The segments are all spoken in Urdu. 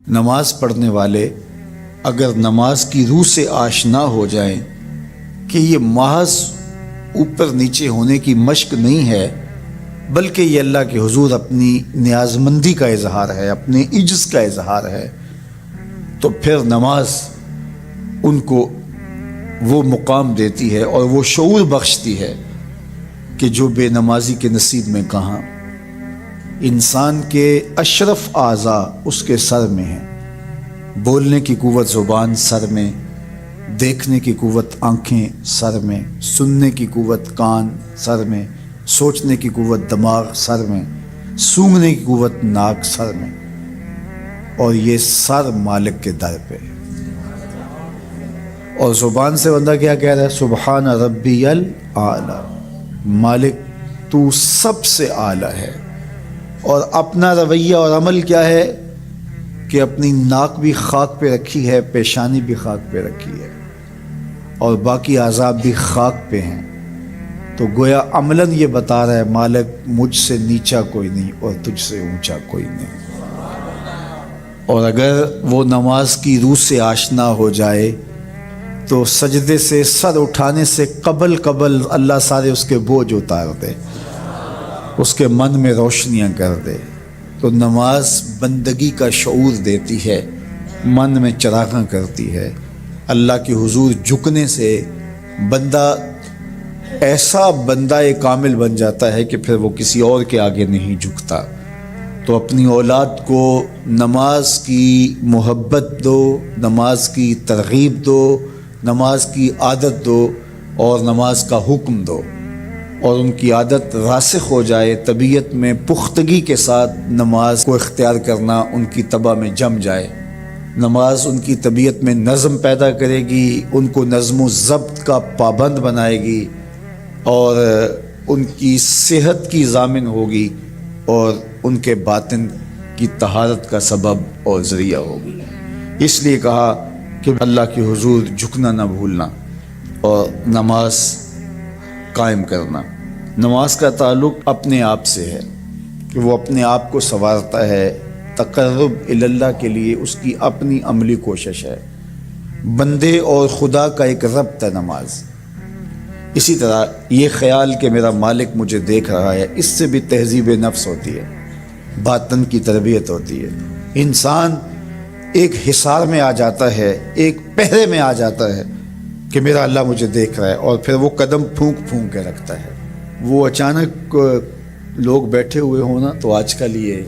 نماز پڑھنے والے اگر نماز کی روح سے آشنا ہو جائیں کہ یہ محض اوپر نیچے ہونے کی مشق نہیں ہے، بلکہ یہ اللہ کے حضور اپنی نیازمندی کا اظہار ہے، اپنے عجز کا اظہار ہے، تو پھر نماز ان کو وہ مقام دیتی ہے اور وہ شعور بخشتی ہے کہ جو بے نمازی کے نصیب میں کہاں۔ انسان کے اشرف اعضاء اس کے سر میں ہیں، بولنے کی قوت زبان سر میں، دیکھنے کی قوت آنکھیں سر میں، سننے کی قوت کان سر میں، سوچنے کی قوت دماغ سر میں، سونگھنے کی قوت ناک سر میں، اور یہ سر مالک کے در پہ۔ اور زبان سے بندہ کیا کہہ رہا ہے؟ سبحان ربی الاعلی، مالک تو سب سے اعلیٰ ہے۔ اور اپنا رویہ اور عمل کیا ہے کہ اپنی ناک بھی خاک پہ رکھی ہے، پیشانی بھی خاک پہ رکھی ہے، اور باقی اعضاء بھی خاک پہ ہیں۔ تو گویا عملاً یہ بتا رہا ہے مالک مجھ سے نیچا کوئی نہیں اور تجھ سے اونچا کوئی نہیں۔ اور اگر وہ نماز کی روح سے آشنا ہو جائے تو سجدے سے سر اٹھانے سے قبل اللہ سارے اس کے بوجھ اتار دے، اس کے من میں روشنیاں کر دے۔ تو نماز بندگی کا شعور دیتی ہے، من میں چراغاں کرتی ہے۔ اللہ کے حضور جھکنے سے بندہ ایسا بندہ کامل بن جاتا ہے کہ پھر وہ کسی اور کے آگے نہیں جھکتا۔ تو اپنی اولاد کو نماز کی محبت دو، نماز کی ترغیب دو، نماز کی عادت دو اور نماز کا حکم دو، اور ان کی عادت راسخ ہو جائے، طبیعت میں پختگی کے ساتھ نماز کو اختیار کرنا ان کی طبع میں جم جائے۔ نماز ان کی طبیعت میں نظم پیدا کرے گی، ان کو نظم و ضبط کا پابند بنائے گی، اور ان کی صحت کی ضامن ہوگی، اور ان کے باطن کی طہارت کا سبب اور ذریعہ ہوگی۔ اس لیے کہا کہ اللہ کے حضور جھکنا نہ بھولنا اور نماز قائم کرنا۔ نماز کا تعلق اپنے آپ سے ہے کہ وہ اپنے آپ کو سنوارتا ہے، تقرب اللہ کے لیے اس کی اپنی عملی کوشش ہے۔ بندے اور خدا کا ایک ربط ہے نماز۔ اسی طرح یہ خیال کہ میرا مالک مجھے دیکھ رہا ہے، اس سے بھی تہذیب نفس ہوتی ہے، باطن کی تربیت ہوتی ہے۔ انسان ایک حصار میں آ جاتا ہے، ایک پہرے میں آ جاتا ہے کہ میرا اللہ مجھے دیکھ رہا ہے، اور پھر وہ قدم پھونک کے رکھتا ہے۔ وہ اچانک لوگ بیٹھے ہوئے ہونا، تو آج کل یہ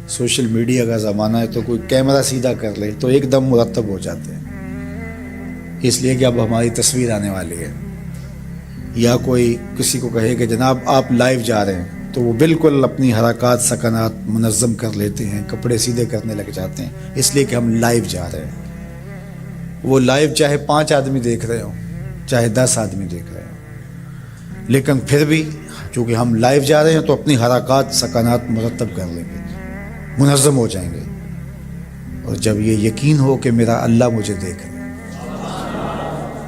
سوشل میڈیا کا زمانہ ہے، تو کوئی کیمرہ سیدھا کر لے تو ایک دم مرتب ہو جاتے ہیں، اس لیے کہ اب ہماری تصویر آنے والی ہے۔ یا کوئی کسی کو کہے کہ جناب آپ لائیو جا رہے ہیں، تو وہ بالکل اپنی حرکات سکنات منظم کر لیتے ہیں، کپڑے سیدھے کرنے لگ جاتے ہیں، اس لیے کہ ہم لائیو جا رہے ہیں۔ وہ لائیو چاہے 5 آدمی دیکھ رہے ہوں، چاہے 10 آدمی دیکھ رہے ہوں، لیکن پھر بھی چونکہ ہم لائیو جا رہے ہیں تو اپنی حرکات سکنات مرتب کر لیں گے، منظم ہو جائیں گے۔ اور جب یہ یقین ہو کہ میرا اللہ مجھے دیکھ رہا ہے،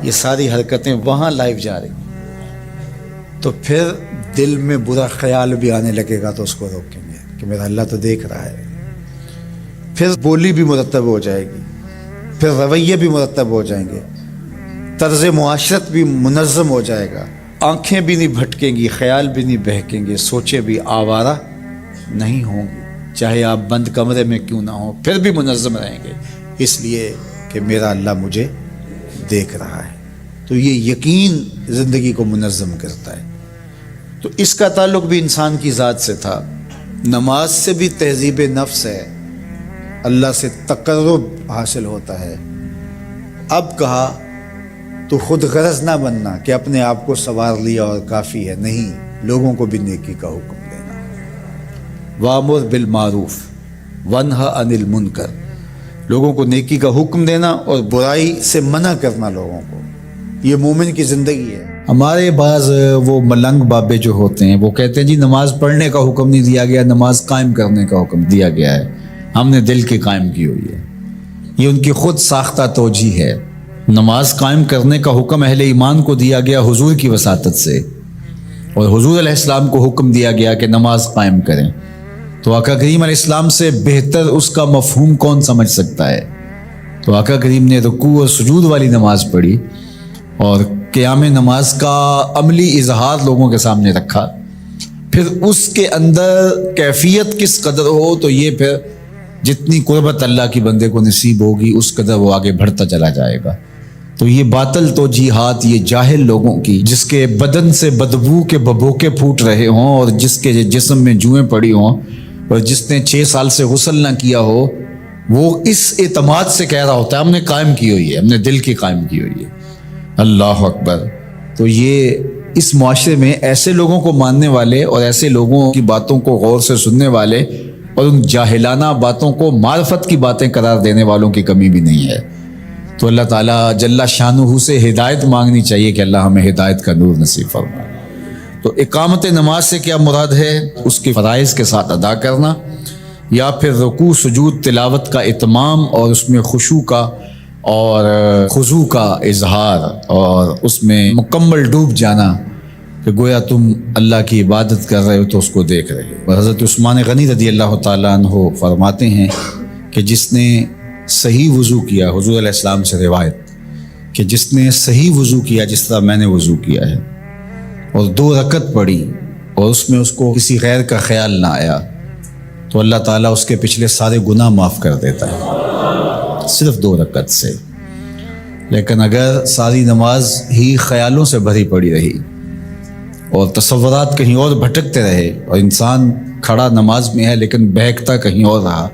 یہ ساری حرکتیں وہاں لائیو جا رہی ہیں، تو پھر دل میں برا خیال بھی آنے لگے گا تو اس کو روکیں گے کہ میرا اللہ تو دیکھ رہا ہے۔ پھر بولی بھی مرتب ہو جائے گی، پھر رویے بھی مرتب ہو جائیں گے، طرز معاشرت بھی منظم ہو جائے گا، آنکھیں بھی نہیں بھٹکیں گی، خیال بھی نہیں بہکیں گے، سوچیں بھی آوارہ نہیں ہوں گی، چاہے آپ بند کمرے میں کیوں نہ ہوں، پھر بھی منظم رہیں گے، اس لیے کہ میرا اللہ مجھے دیکھ رہا ہے۔ تو یہ یقین زندگی کو منظم کرتا ہے۔ تو اس کا تعلق بھی انسان کی ذات سے تھا۔ نماز سے بھی تہذیب نفس ہے، اللہ سے تقرب حاصل ہوتا ہے۔ اب کہا تو خود غرض نہ بننا کہ اپنے آپ کو سنوار لیا اور کافی ہے، نہیں، لوگوں کو بھی نیکی کا حکم دینا۔ وَأْمُرْ بِالْمَعْرُوفِ وَانْهَ عَنِ الْمُنْكَرِ، لوگوں کو نیکی کا حکم دینا اور برائی سے منع کرنا لوگوں کو، یہ مومن کی زندگی ہے۔ ہمارے بعض وہ ملنگ بابے جو ہوتے ہیں وہ کہتے ہیں جی نماز پڑھنے کا حکم نہیں دیا گیا، نماز قائم کرنے کا حکم دیا گیا ہے، ہم نے دل کی قائم کی ہوئی ہے۔ یہ ان کی خود ساختہ توجیہ ہے۔ نماز قائم کرنے کا حکم اہل ایمان کو دیا گیا حضور کی وساطت سے، اور حضور علیہ السلام کو حکم دیا گیا کہ نماز قائم کریں۔ تو آقا کریم علیہ السلام سے بہتر اس کا مفہوم کون سمجھ سکتا ہے؟ تو آقا کریم نے رکوع اور سجود والی نماز پڑھی اور قیام نماز کا عملی اظہار لوگوں کے سامنے رکھا. پھر اس کے اندر کیفیت کس قدر ہو تو یہ پھر جتنی قربت اللہ کی بندے کو نصیب ہوگی اس قدر وہ آگے بڑھتا چلا جائے گا. تو یہ باطل توجیہات یہ جاہل لوگوں کی، جس کے بدن سے بدبو کے ببوکے پھوٹ رہے ہوں اور جس کے جسم میں جوئیں پڑی ہوں اور جس نے 6 سال سے غسل نہ کیا ہو، وہ اس اعتماد سے کہہ رہا ہوتا ہے ہم نے قائم کی ہوئی ہے، ہم نے دل کی قائم کی ہوئی ہے. اللہ اکبر. تو یہ اس معاشرے میں ایسے لوگوں کو ماننے والے اور ایسے لوگوں کی باتوں کو غور سے سننے والے اور ان جاہلانہ باتوں کو معرفت کی باتیں قرار دینے والوں کی کمی بھی نہیں ہے. تو اللہ تعالیٰ جل شانہ سے ہدایت مانگنی چاہیے کہ اللہ ہمیں ہدایت کا نور نصیب فرمائے. تو اقامت نماز سے کیا مراد ہے؟ اس کی فرائض کے ساتھ ادا کرنا، یا پھر رکوع سجود تلاوت کا اتمام اور اس میں خشوع کا اور خضوع کا اظہار اور اس میں مکمل ڈوب جانا کہ گویا تم اللہ کی عبادت کر رہے ہو تو اس کو دیکھ رہے ہو. اور حضرت عثمان غنی رضی اللہ تعالیٰ عنہ فرماتے ہیں کہ جس نے صحیح وضو کیا، حضور علیہ السلام سے روایت کہ جس نے صحیح وضو کیا جس طرح میں نے وضو کیا ہے اور 2 رکعت پڑھی اور اس میں اس کو کسی غیر کا خیال نہ آیا تو اللہ تعالیٰ اس کے پچھلے سارے گناہ معاف کر دیتا ہے صرف 2 رکعت سے. لیکن اگر ساری نماز ہی خیالوں سے بھری پڑی رہی اور تصورات کہیں اور بھٹکتے رہے اور انسان کھڑا نماز میں ہے لیکن بہکتا کہیں اور رہا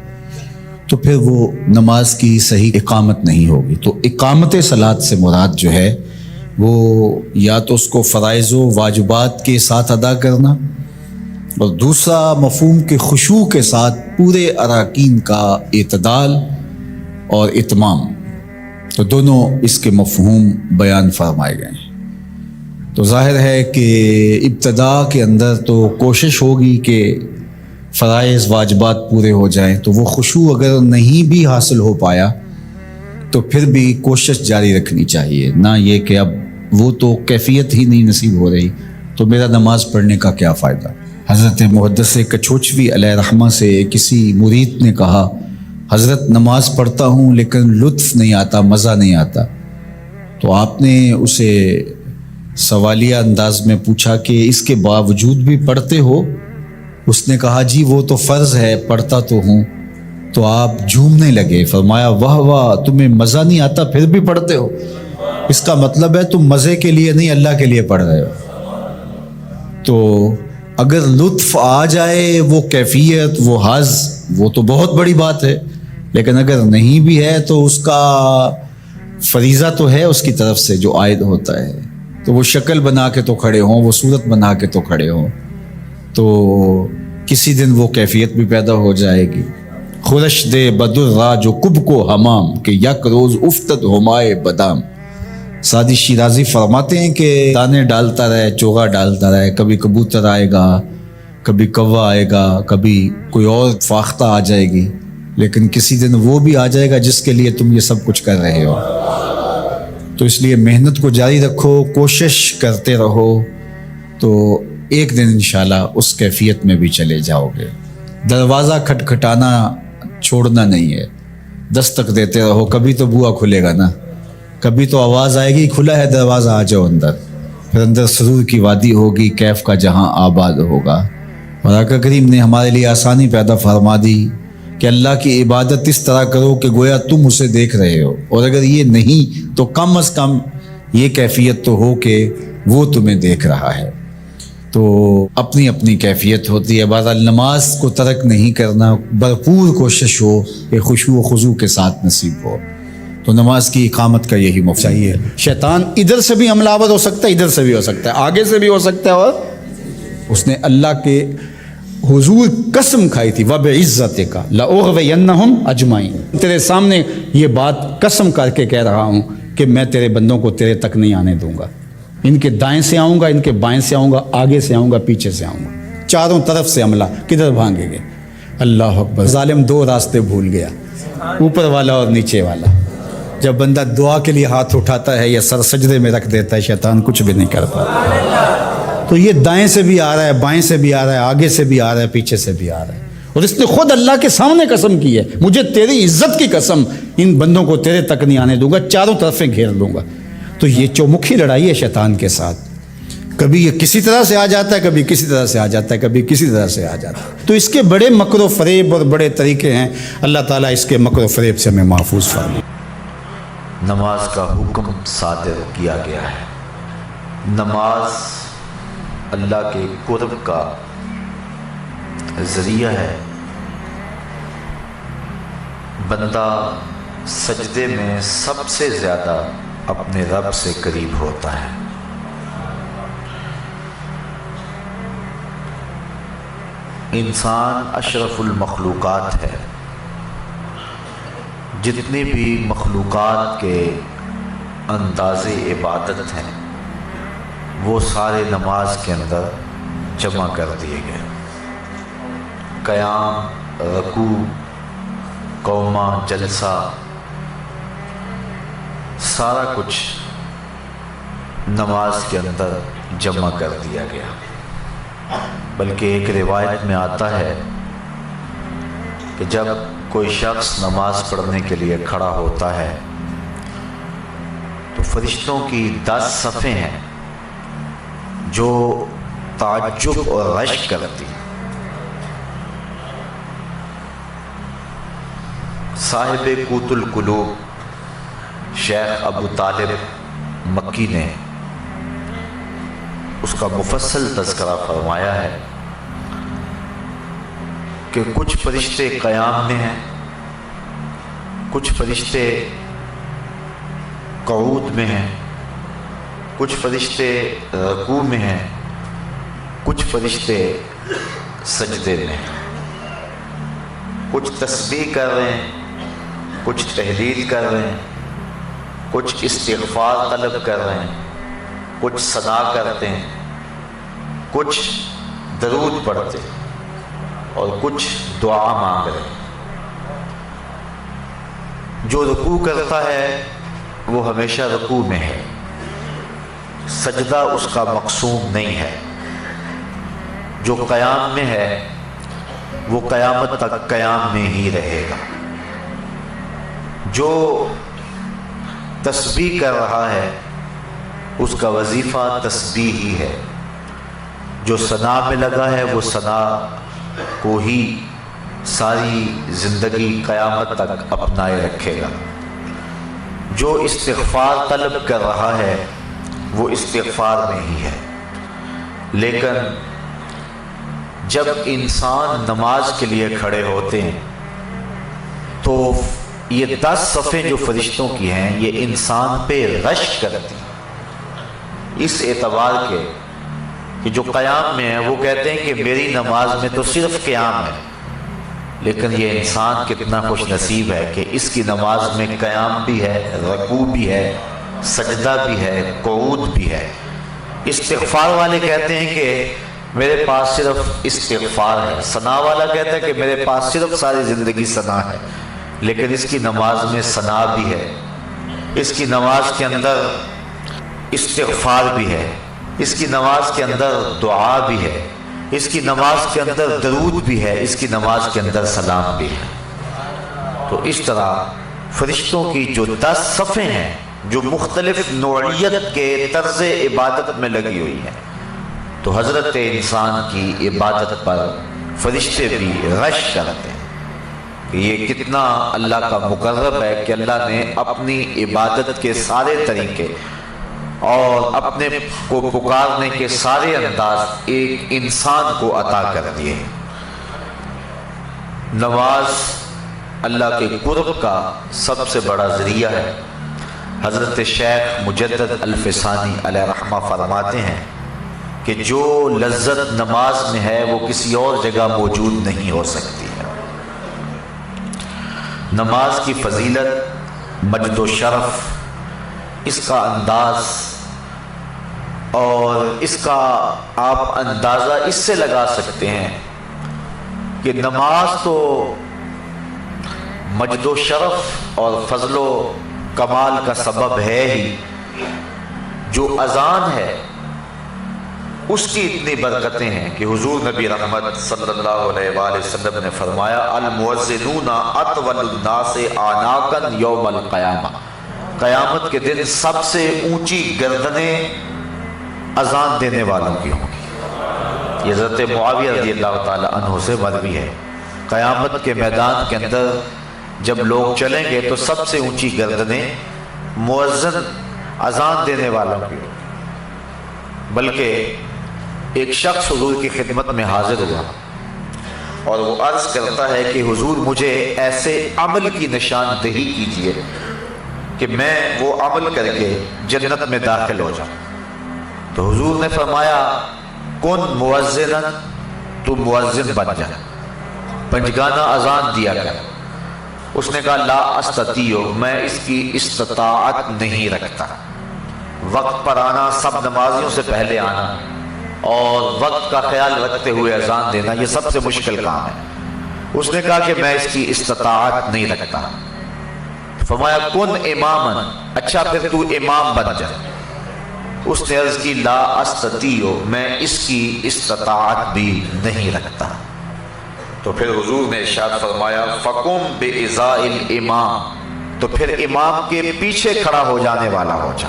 تو پھر وہ نماز کی صحیح اقامت نہیں ہوگی. تو اقامت صلاۃ سے مراد جو ہے وہ یا تو اس کو فرائض و واجبات کے ساتھ ادا کرنا اور دوسرا مفہوم کے خشوع کے ساتھ پورے اراکین کا اعتدال اور اتمام. تو دونوں اس کے مفہوم بیان فرمائے گئے ہیں. تو ظاہر ہے کہ ابتدا کے اندر تو کوشش ہوگی کہ فرائض واجبات پورے ہو جائیں، تو وہ خشوع اگر نہیں بھی حاصل ہو پایا تو پھر بھی کوشش جاری رکھنی چاہیے، نہ یہ کہ اب وہ تو کیفیت ہی نہیں نصیب ہو رہی تو میرا نماز پڑھنے کا کیا فائدہ. حضرت محدث کچھوچوی علیہ رحمہ سے کسی مرید نے کہا حضرت نماز پڑھتا ہوں لیکن لطف نہیں آتا، مزہ نہیں آتا. تو آپ نے اسے سوالیہ انداز میں پوچھا کہ اس کے باوجود بھی پڑھتے ہو؟ اس نے کہا جی وہ تو فرض ہے، پڑھتا تو ہوں. تو آپ جھومنے لگے، فرمایا واہ واہ، تمہیں مزہ نہیں آتا پھر بھی پڑھتے ہو؟ اس کا مطلب ہے تم مزے کے لیے نہیں اللہ کے لیے پڑھ رہے ہو. تو اگر لطف آ جائے، وہ کیفیت، وہ حظ، وہ تو بہت بڑی بات ہے. لیکن اگر نہیں بھی ہے تو اس کا فریضہ تو ہے اس کی طرف سے جو عائد ہوتا ہے. تو وہ شکل بنا کے تو کھڑے ہوں، وہ صورت بنا کے تو کھڑے ہوں، تو کسی دن وہ کیفیت بھی پیدا ہو جائے گی. خورش دے بدر را جو کب کو حمام کہ یک روز افتد ہمائے بدام. سعدی شیرازی فرماتے ہیں کہ دانے ڈالتا رہے، چوغا ڈالتا رہے، کبھی کبوتر آئے گا، کبھی کوا آئے گا، کبھی کوئی اور فاختہ آ جائے گی، لیکن کسی دن وہ بھی آ جائے گا جس کے لیے تم یہ سب کچھ کر رہے ہو. تو اس لیے محنت کو جاری رکھو، کوشش کرتے رہو، تو ایک دن انشاءاللہ اس کیفیت میں بھی چلے جاؤ گے. دروازہ کھٹکھٹانا چھوڑنا نہیں ہے، دستک دیتے رہو، کبھی تو بوا کھلے گا نا، کبھی تو آواز آئے گی کھلا ہے دروازہ آ جاؤ اندر. پھر اندر سرور کی وادی ہوگی، کیف کا جہاں آباد ہوگا. اور آقا کریم نے ہمارے لیے آسانی پیدا فرما دی کہ اللہ کی عبادت اس طرح کرو کہ گویا تم اسے دیکھ رہے ہو، اور اگر یہ نہیں تو کم از کم یہ کیفیت تو ہو کہ وہ تمہیں دیکھ رہا ہے. تو اپنی اپنی کیفیت ہوتی ہے. بہرحال نماز کو ترک نہیں کرنا، بھرپور کوشش ہو کہ خشوع و خضوع کے ساتھ نصیب ہو. تو نماز کی اقامت کا یہی مفہوم چاہیے. شیطان ادھر سے بھی حملہ آور ہو سکتا ہے، ادھر سے بھی ہو سکتا ہے، آگے سے بھی ہو سکتا ہے. اور اس نے اللہ کے حضور قسم کھائی تھی وَبِعِزَّتِكَ لَأُغْوِيَنَّهُمْ أَجْمَعِينَ، تیرے سامنے یہ بات قسم کر کے کہہ رہا ہوں کہ میں تیرے بندوں کو تیرے تک نہیں آنے دوں گا. ان کے دائیں سے آؤں گا، ان کے بائیں سے آؤں گا، آگے سے آؤں گا، پیچھے سے آؤں گا، چاروں طرف سے حملہ. کدھر بھاگیں گے؟ اللہ اکبر. ظالم 2 راستے بھول گیا، اوپر والا اور نیچے والا. جب بندہ دعا کے لیے ہاتھ اٹھاتا ہے یا سر سجدے میں رکھ دیتا ہے، شیطان کچھ بھی نہیں کر پاتا. تو یہ دائیں سے بھی آ رہا ہے، بائیں سے بھی آ رہا ہے، آگے سے بھی آ رہا ہے، پیچھے سے بھی آ رہا ہے. اور اس نے خود اللہ کے سامنے قسم کی ہے، مجھے تیری عزت کی قسم، ان بندوں کو تیرے تک نہیں آنے دوں گا، چاروں طرفیں گھیر لوں گا۔ تو یہ چومکھی لڑائی ہے شیطان کے ساتھ، کبھی یہ کسی طرح سے آ جاتا ہے، کبھی کسی طرح سے آ جاتا ہے، کبھی کسی طرح سے آ جاتا ہے۔ تو اس کے بڑے مکر و فریب اور بڑے طریقے ہیں، اللہ تعالیٰ اس کے مکر و فریب سے ہمیں محفوظ فرمائے۔ نماز کا حکم صادر کیا گیا ہے۔ نماز اللہ کے قرب کا ذریعہ ہے۔ بندہ سجدے میں سب سے زیادہ اپنے رب سے قریب ہوتا ہے۔ انسان اشرف المخلوقات ہے۔ جتنی بھی مخلوقات کے انداز عبادت ہیں وہ سارے نماز کے اندر جمع کر دیے گئے۔ قیام، رکوع، قومہ، جلسہ، سارا کچھ نماز کے اندر جمع کر دیا گیا۔ بلکہ ایک روایت میں آتا ہے کہ جب کوئی شخص نماز پڑھنے کے لیے کھڑا ہوتا ہے تو فرشتوں کی 10 صفیں ہیں جو تعجب اور رشک کرتی۔ صاحب قوت القلوب شیخ ابو طالب مکی نے اس کا مفصل تذکرہ فرمایا ہے کہ کچھ فرشتے قیام میں ہیں، کچھ فرشتے قعود میں ہیں، کچھ فرشتے رکوع میں ہیں، کچھ فرشتے سجدے میں ہیں۔ کچھ تسبیح کر رہے ہیں، کچھ تحلیل کر رہے ہیں، کچھ استغفار طلب کر رہے ہیں، کچھ ثنا کرتے ہیں، کچھ درود پڑھتے ہیں اور کچھ دعا مانگ رہے ہیں۔ جو رکوع کرتا ہے وہ ہمیشہ رکوع میں ہے، سجدہ اس کا مقصود نہیں ہے۔ جو قیام میں ہے وہ قیامت تک قیام میں ہی رہے گا۔ جو تسبیح کر رہا ہے اس کا وظیفہ تسبیح ہی ہے۔ جو ثنا میں لگا ہے وہ ثنا کو ہی ساری زندگی قیامت تک اپنائے رکھے گا۔ جو استغفار طلب کر رہا ہے وہ استغفار میں ہی ہے۔ لیکن جب انسان نماز کے لیے کھڑے ہوتے ہیں تو یہ 10 صفیں جو فرشتوں کی ہیں یہ انسان پہ رشک کرتی ہیں، اس اعتبار کے کہ جو قیام میں ہے وہ کہتے ہیں کہ میری نماز میں تو صرف قیام ہے، لیکن یہ انسان کتنا خوش نصیب ہے کہ اس کی نماز میں قیام بھی ہے، رکوع بھی ہے، سجدہ بھی ہے، قعود بھی ہے۔ استغفار والے کہتے ہیں کہ میرے پاس صرف استغفار ہے، ثنا والا کہتا ہے کہ میرے پاس صرف ساری زندگی ثنا ہے، لیکن اس کی نماز میں ثنا بھی ہے، اس کی نماز کے اندر استغفار بھی ہے، اس کی نماز کے اندر دعا بھی ہے، اس کی نماز کے اندر درود بھی ہے، اس کی نماز کے اندر سلام بھی ہے۔ تو اس طرح فرشتوں کی جو 10 صفیں ہیں جو مختلف نوعیت کے طرز عبادت میں لگی ہوئی ہیں، تو حضرت انسان کی عبادت پر فرشتے بھی رشک کرتے ہیں کہ یہ کتنا اللہ کا مقرب ہے کہ اللہ نے اپنی عبادت کے سارے طریقے اور اپنے کو پکارنے کے سارے انداز ایک انسان کو عطا کر دیے۔ نماز اللہ کے قرب کا سب سے بڑا ذریعہ ہے۔ حضرت شیخ مجدد الفسانی علیہ رحمہ فرماتے ہیں کہ جو لذت نماز میں ہے وہ کسی اور جگہ موجود نہیں ہو سکتی ہے۔ نماز کی فضیلت، مجد و شرف، اس کا انداز اور اس کا آپ اندازہ اس سے لگا سکتے ہیں کہ نماز تو مجد و شرف اور فضل و کمال کا سبب ہے ہی۔ جو اذان ہے اس کی اتنی برکتیں ہیں کہ حضور نبی رحمت صلی اللہ علیہ وآلہ وسلم نے فرمایا المؤذنون اطول الناس اعناقا یوم القیامہ، قیامت کے دن سب سے اونچی گردنیں اذان دینے والوں کی ہوں گی۔ یہ حضرت معاویہ رضی اللہ تعالی عنہ سے مروی ہے۔ قیامت کے میدان کے اندر جب لوگ چلیں گے تو سب سے اونچی گردنیں مؤذن اذان دینے والوں کی ہوں گی۔ بلکہ ایک شخص حضور کی خدمت میں حاضر ہوا اور وہ عرض کرتا ہے کہ حضور مجھے ایسے عمل کی نشاندہی کیجیے کہ میں وہ عمل کر کے جنت میں داخل ہو جاؤں۔ تو حضور نے فرمایا کن مؤذنا، تو مؤذن بن جا، پنجگانہ اذان دیا کر۔ اس نے کہا لا استطیع، میں اس کی استطاعت نہیں رکھتا۔ وقت پر آنا، سب نمازیوں سے پہلے آنا اور وقت کا خیال رکھتے ہوئے اذان دینا، یہ سب سے مشکل کام ہے۔ اس نے کہا کہ میں اس کی استطاعت نہیں رکھتا۔ فرمایا کن اماما، اچھا پھر تو امام بن جا۔ اس نے عرض کی لا استطیع، میں اس کی استطاعت بھی نہیں رکھتا۔ تو پھر حضور نے ارشاد فرمایا فقم بإزاء الامام، تو پھر امام کے پیچھے کھڑا ہو جانے والا ہو جا۔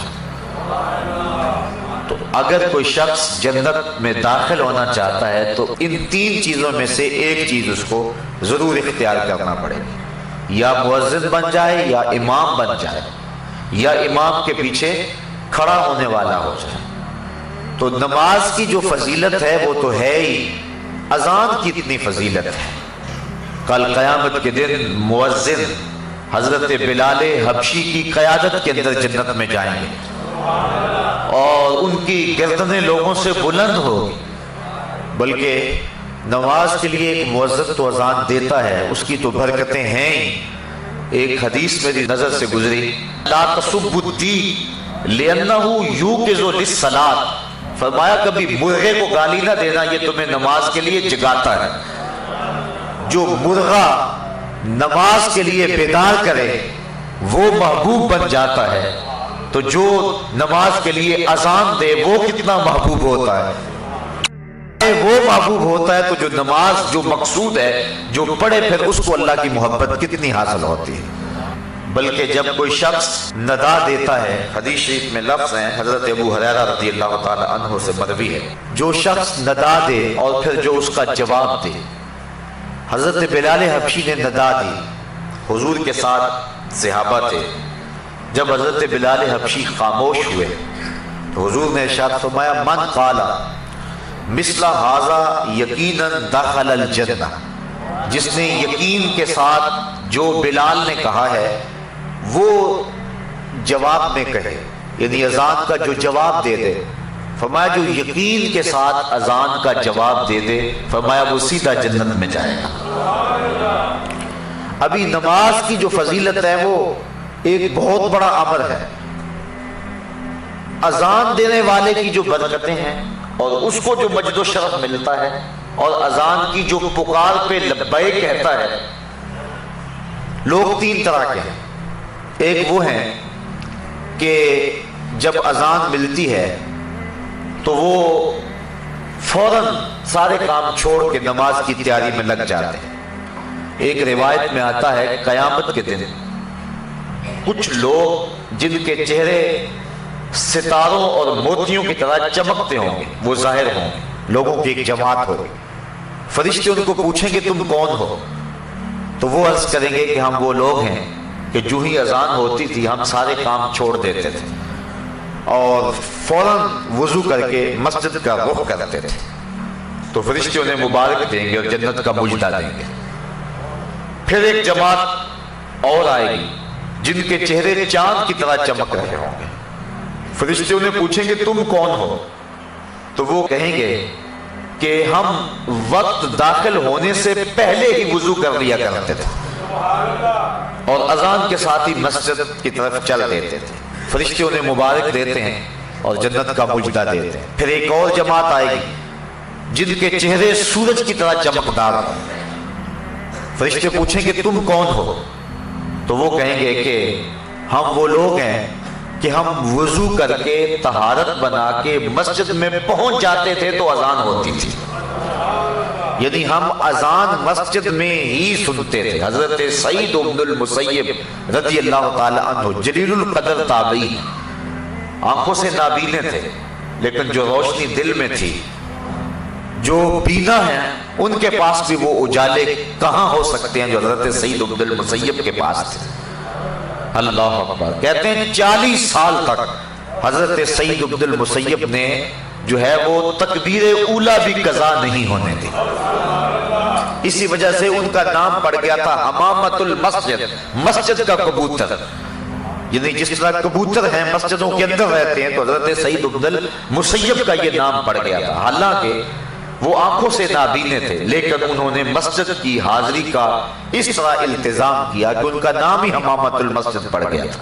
تو اگر کوئی شخص جنت میں داخل ہونا چاہتا ہے تو ان تین چیزوں میں سے ایک چیز اس کو ضرور اختیار کرنا پڑے گی، یا مؤذن بن جائے، یا امام بن جائے، یا امام کے پیچھے کھڑا ہونے والا ہو جائے۔ تو نماز کی جو فضیلت ہے وہ تو ہے ہی، اذان کی اتنی فضیلت ہے۔ کل قیامت کے دن مؤذن حضرت بلال حبشی کی قیادت کے اندر جنت میں جائیں گے اور ان کی گردنیں لوگوں سے بلند ہوگی۔ بلکہ نماز کے لیے ایک مؤذن تو اذان دیتا ہے، اس کی تو برکتیں ہیں ہی۔ ایک حدیث میری نظر سے گزری لا تسبوا الدیک لأنہ یوقظ للصلاۃ، فرمایا کبھی مرغے کو گالی نہ دینا، یہ تمہیں نماز کے لیے جگاتا ہے۔ جو مرغا نماز کے لیے بیدار کرے وہ محبوب بن جاتا ہے، تو جو نماز کے لیے اذان دے وہ کتنا محبوب ہوتا ہے۔ وہ محبوب ہوتا ہے تو جو نماز جو مقصود ہے جو پڑھے پھر اس کو اللہ کی محبت کتنی حاصل ہوتی ہے۔ بلکہ جب کوئی شخص ندا دیتا ہے، حدیث شریف میں لفظ ہیں حضرت ابو ہریرہ رضی اللہ تعالی عنہ سے مروی ہے، جو شخص ندا دے اور پھر جو اس کا جواب دے۔ حضرت بلال حبشی نے ندا دی، حضور کے ساتھ صحابہ تھے۔ جب حضرت بلال حبشی خاموش ہوئے تو حضور نے ارشاد فرمایا من قال مثل ھذا یقینا دخل الجنہ، جس نے یقین کے ساتھ جو بلال نے کہا ہے وہ جواب میں کہے، یعنی اذان کا جو جواب دے دے، فرمایا جو یقین کے ساتھ اذان کا جواب دے دے، فرمایا وہ سیدھا جنت میں جائے گا۔ ابھی نماز کی جو فضیلت ہے وہ ایک بہت بڑا امر ہے۔ اذان دینے والے کی جو برکتیں ہیں اور اس کو جو مجد و شرف ملتا ہے، اور اذان کی جو پکار پہ لبیک کہتا ہے۔ لوگ تین طرح کے ہیں، ایک وہ ہیں کہ جب اذان ملتی ہے تو وہ فوراً سارے کام چھوڑ کے نماز کی تیاری میں لگ جاتے ہیں۔ ایک روایت میں آتا ہے قیامت کے دن کچھ لوگ جن کے چہرے ستاروں اور موتیوں کی طرح چمکتے ہوں گے، وہ ظاہر ہوں گے، لوگوں کی ایک جماعت ہوگی۔ فرشتے ان کو پوچھیں گے تم کون ہو؟ تو وہ عرض کریں گے کہ ہم وہ لوگ ہیں کہ جو ہی اذان ہوتی تھی ہم سارے کام چھوڑ دیتے تھے اور فوراً وضو کر کے مسجد کا رخ کرتے تھے۔ تو فرشتے انہیں مبارک دیں گے اور جنت کا مجدہ دیں گے۔ پھر ایک جماعت اور آئے گی جن کے چہرے چاند کی طرح چمک رہے ہوں گے۔ فرشتے انہیں پوچھیں گے تم کون ہو؟ تو وہ کہیں گے کہ ہم وقت داخل ہونے سے پہلے ہی وضو کر لیا کرتے تھے اور اذان کے ساتھ ہی مسجد کی طرف چل دیتے تھے۔ فرشتے انہیں مبارک دیتے ہیں اور جنت کا مجدہ دیتے ہیں۔ پھر ایک اور جماعت آئے گی جن کے چہرے سورج کی طرح چمکدار ہوں۔ فرشتے پوچھیں گے تم کون ہو؟ تو وہ کہیں گے کہ ہم وہ لوگ ہیں کہ ہم وضو کر کے طہارت بنا کے مسجد میں پہنچ جاتے تھے تو اذان ہوتی تھی، یعنی ہم اذان مسجد میں ہی سنتے تھے۔ حضرت سعید بن المسیب رضی اللہ تعالی عنہ جلیل القدر تابعی، آنکھوں سے نابینے تھے لیکن جو روشنی دل میں تھی، جو بینا ہیں ان کے پاس بھی وہ اجالے کہاں ہو سکتے ہیں جو حضرت سعید بن المسیب کے پاس تھے۔ اللہ اکبر، کہتے ہیں 40 سال تک حضرت سعید بن المسیب نے جو ہے وہ تکبیر اولا بھی قضا نہیں ہونے دی، اسی وجہ سے ان کا نام پڑ گیا تھا حمامت المسجد، مسجد کا کبوتر، یعنی جس طرح کبوتر ہیں مسجدوں کے اندر رہتے ہیں تو حضرت سعید بن المسیب کا یہ نام پڑ گیا تھا۔ حالانکہ وہ آنکھوں سے نابینے تھے لیکن انہوں نے مسجد کی حاضری کا اس طرح التزام کیا کہ ان کا نام ہی حمامت المسجد پڑ گیا تھا۔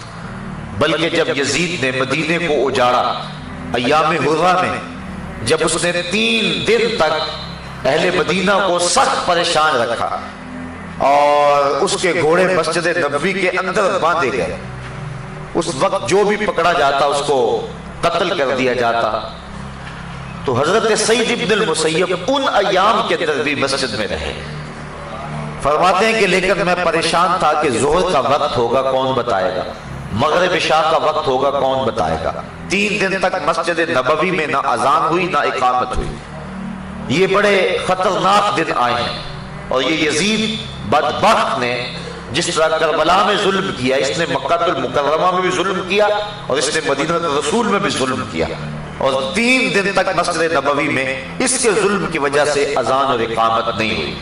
بلکہ جب یزید نے مدینے کو اجاڑا ایام حرہ میں، جب اس نے 3 دن تک اہل مدینہ کو سخت پریشان رکھا اور اس کے گھوڑے مسجد نبوی کے اندر باندھے گئے، اس وقت جو بھی پکڑا جاتا اس کو قتل کر دیا جاتا، تو حضرت سعید بن المسیب ان ایام کے اندر بھی مسجد میں رہے۔ فرماتے ہیں کہ لیکن میں پریشان تھا کہ ظہر کا وقت ہوگا کون بتائے گا، مغرب عشاء کا وقت ہوگا کون بتائے گا۔ 3 دن تک مسجد نبوی میں نہ اذان ہوئی نہ اقامت ہوئی۔ یہ بڑے خطرناک دن آئے ہیں، اور یہ یزید بدبخت نے جس طرح کربلا میں ظلم کیا، اس نے مکہ المکرمہ میں بھی ظلم کیا اور اس نے مدینہ رسول میں بھی ظلم کیا، اور 3 دن تک مسجد نبوی میں اس کے ظلم کی وجہ سے اذان اور اقامت نہیں ہوئی۔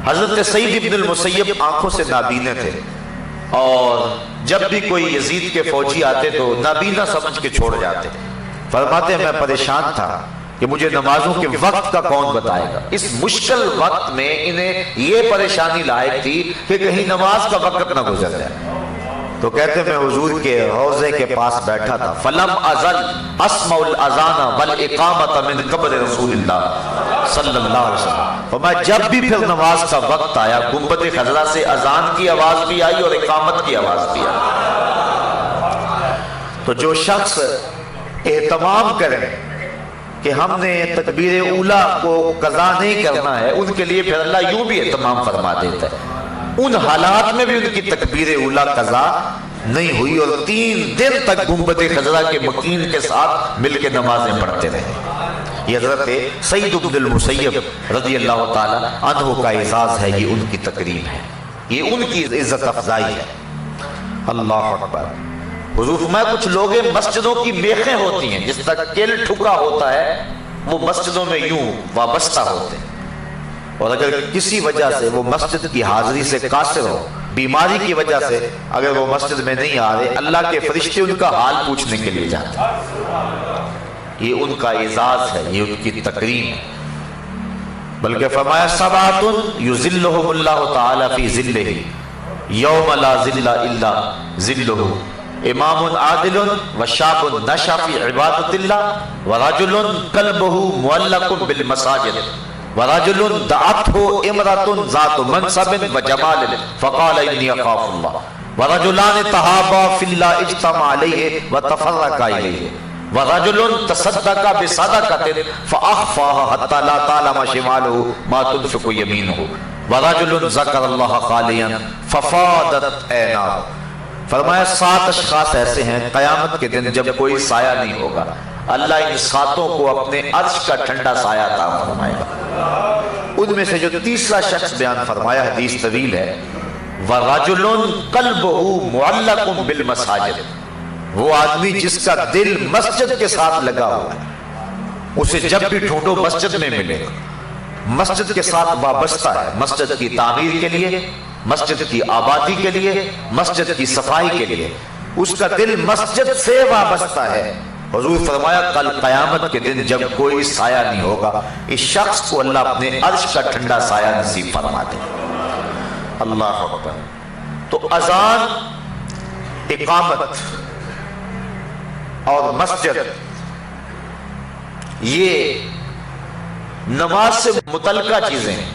حضرت سعید بن المسیب آنکھوں سے نابینے تھے، اور جب بھی کوئی یزید کے فوجی آتے تو نابینا سمجھ کے چھوڑ جاتے۔ فرماتے ہیں میں پریشان تھا کہ مجھے نمازوں کے وقت کا کون بتائے گا۔ اس مشکل وقت میں انہیں یہ پریشانی لاحق تھی کہ کہیں نماز کا وقت نہ گزر جائے۔ تو کہتے ہیں میں حضور کے روضے کے پاس بیٹھا تھا، فلم ازل اسمع الاذان والاقامت من قبر رسول اللہ صلی اللہ علیہ وسلم، اور میں جب بھی پھر نماز کا وقت آیا گنبد خضرا سے اذان کی آواز بھی آئی اور اقامت کی آواز بھی آئی۔ تو جو شخص اہتمام کرے کہ ہم نے تکبیر اولا کو قضا نہیں کرنا ہے، ان کے لیے پھر اللہ یوں بھی اہتمام فرما دیتا ہے۔ ان حالات میں بھی ان کی تکبیر اولا قضا نہیں ہوئی، اور 3 دن تک گنبد خضرا کے مکین کے ساتھ مل کے نمازیں پڑھتے رہے۔ یہ حضرت سعید بن المسیب رضی اللہ تعالی عنہ کا اعزاز ہے، یہ ان کی تکریم ہے، یہ ان کی عزت افزائی ہے۔ اللہ اکبر۔ حضور فرمایا کچھ لوگ مسجدوں کی میخیں ہوتی ہیں، جس طرح کیل ٹھکا ہوتا ہے وہ مسجدوں میں یوں وابستہ ہوتے ہیں، اور اگر کسی وجہ سے وہ مسجد کی حاضری سے قاصر ہو، بیماری کی وجہ سے اگر وہ مسجد میں نہیں آ رہے، اللہ کے فرشتے ان کا حال پوچھنے کے لیے جاتے ہیں۔ یہ ان کا اعزاز ہے، یہ ان کی تکریم ہے۔ بلکہ فرمایا سبعۃ یظلھم اللہ تعالی فی ظلہ یوم لا ظل الا ظلہ، امام عادل وشاب نشا فی عبادت اللہ ورجل قلبہ معلق بالمساجد ورجل دعته امرأة ذات منصب وجمال فقال انی اخاف اللہ ورجلان تحابا فی اللہ اجتمع علیہ وتفرقا علیہ ورجل تصدق بصدقة فاخفاها حتى لا تعلم شماله ما تنفق يمينه ورجل ذکر اللہ خالیا ففاضت عیناہ۔ فرمایا 7 اشخاص ایسے ہیں قیامت کے دن جب کوئی سایہ نہیں ہوگا، اللہ ان 7 کو اپنے عرش کا ٹھنڈا سایہ عطا فرمائے گا۔ ان میں سے جو تیسرا شخص بیان فرمایا، حدیث طویل ہے، وَرَجُلٌ قَلْبُهُ مُعَلَّقٌ بِالْمَسَاجِدِ، وہ آدمی جس کا دل مسجد کے ساتھ لگا ہوا ہے، اسے جب بھی ڈھونڈو مسجد میں ملے گا، مسجد کے ساتھ وابستہ ہے، مسجد کی تعمیر کے لیے، مسجد کی آبادی کے لیے، مسجد کی صفائی کے لیے، اس کا دل مسجد سے وابستہ ہے۔ حضور فرمایا کل قیامت کے دن جب کوئی سایہ نہیں ہوگا، اس شخص کو اللہ اپنے عرش کا ٹھنڈا سایہ نصیب فرما دے۔ اللہ اکبر۔ تو اذان، اقامت اور مسجد یہ نماز سے متعلقہ چیزیں ہیں،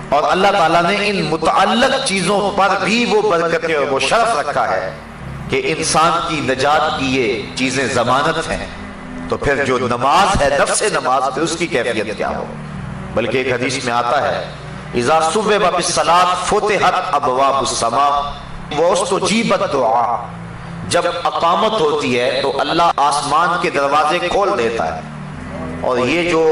اور اللہ تعالیٰ نے ان متعلق چیزوں پر بھی وہ برکتیں اور وہ شرف رکھا ہے کہ انسان کی نجات کی یہ چیزیں ضمانت ہیں، تو پھر جو نماز ہے، نفس نماز پہ اس کی کیفیت کیا ہو؟ بلکہ ایک حدیث میں آتا ہے اذا صبب بالصلاۃ فتحت ابواب السماء واستجیبت دعاء، جب اقامت ہوتی ہے تو اللہ آسمان کے دروازے کھول دیتا ہے، اور یہ جو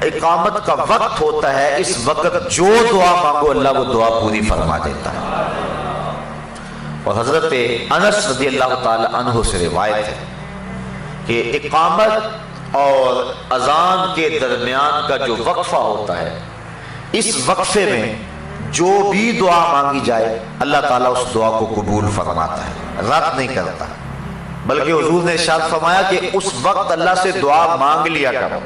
اقامت کا وقت ہوتا ہے اس وقت جو دعا مانگو اللہ وہ دعا پوری فرما دیتا ہے۔ اور حضرت انس رضی اللہ تعالی عنہ سے روایت ہے کہ اقامت اور اذان کے درمیان کا جو وقفہ ہوتا ہے، اس وقفے میں جو بھی دعا مانگی جائے اللہ تعالیٰ اس دعا کو قبول فرماتا ہے، رد نہیں کرتا، بلکہ حضور نے ارشاد فرمایا کہ اس وقت اللہ سے دعا مانگ لیا کرو۔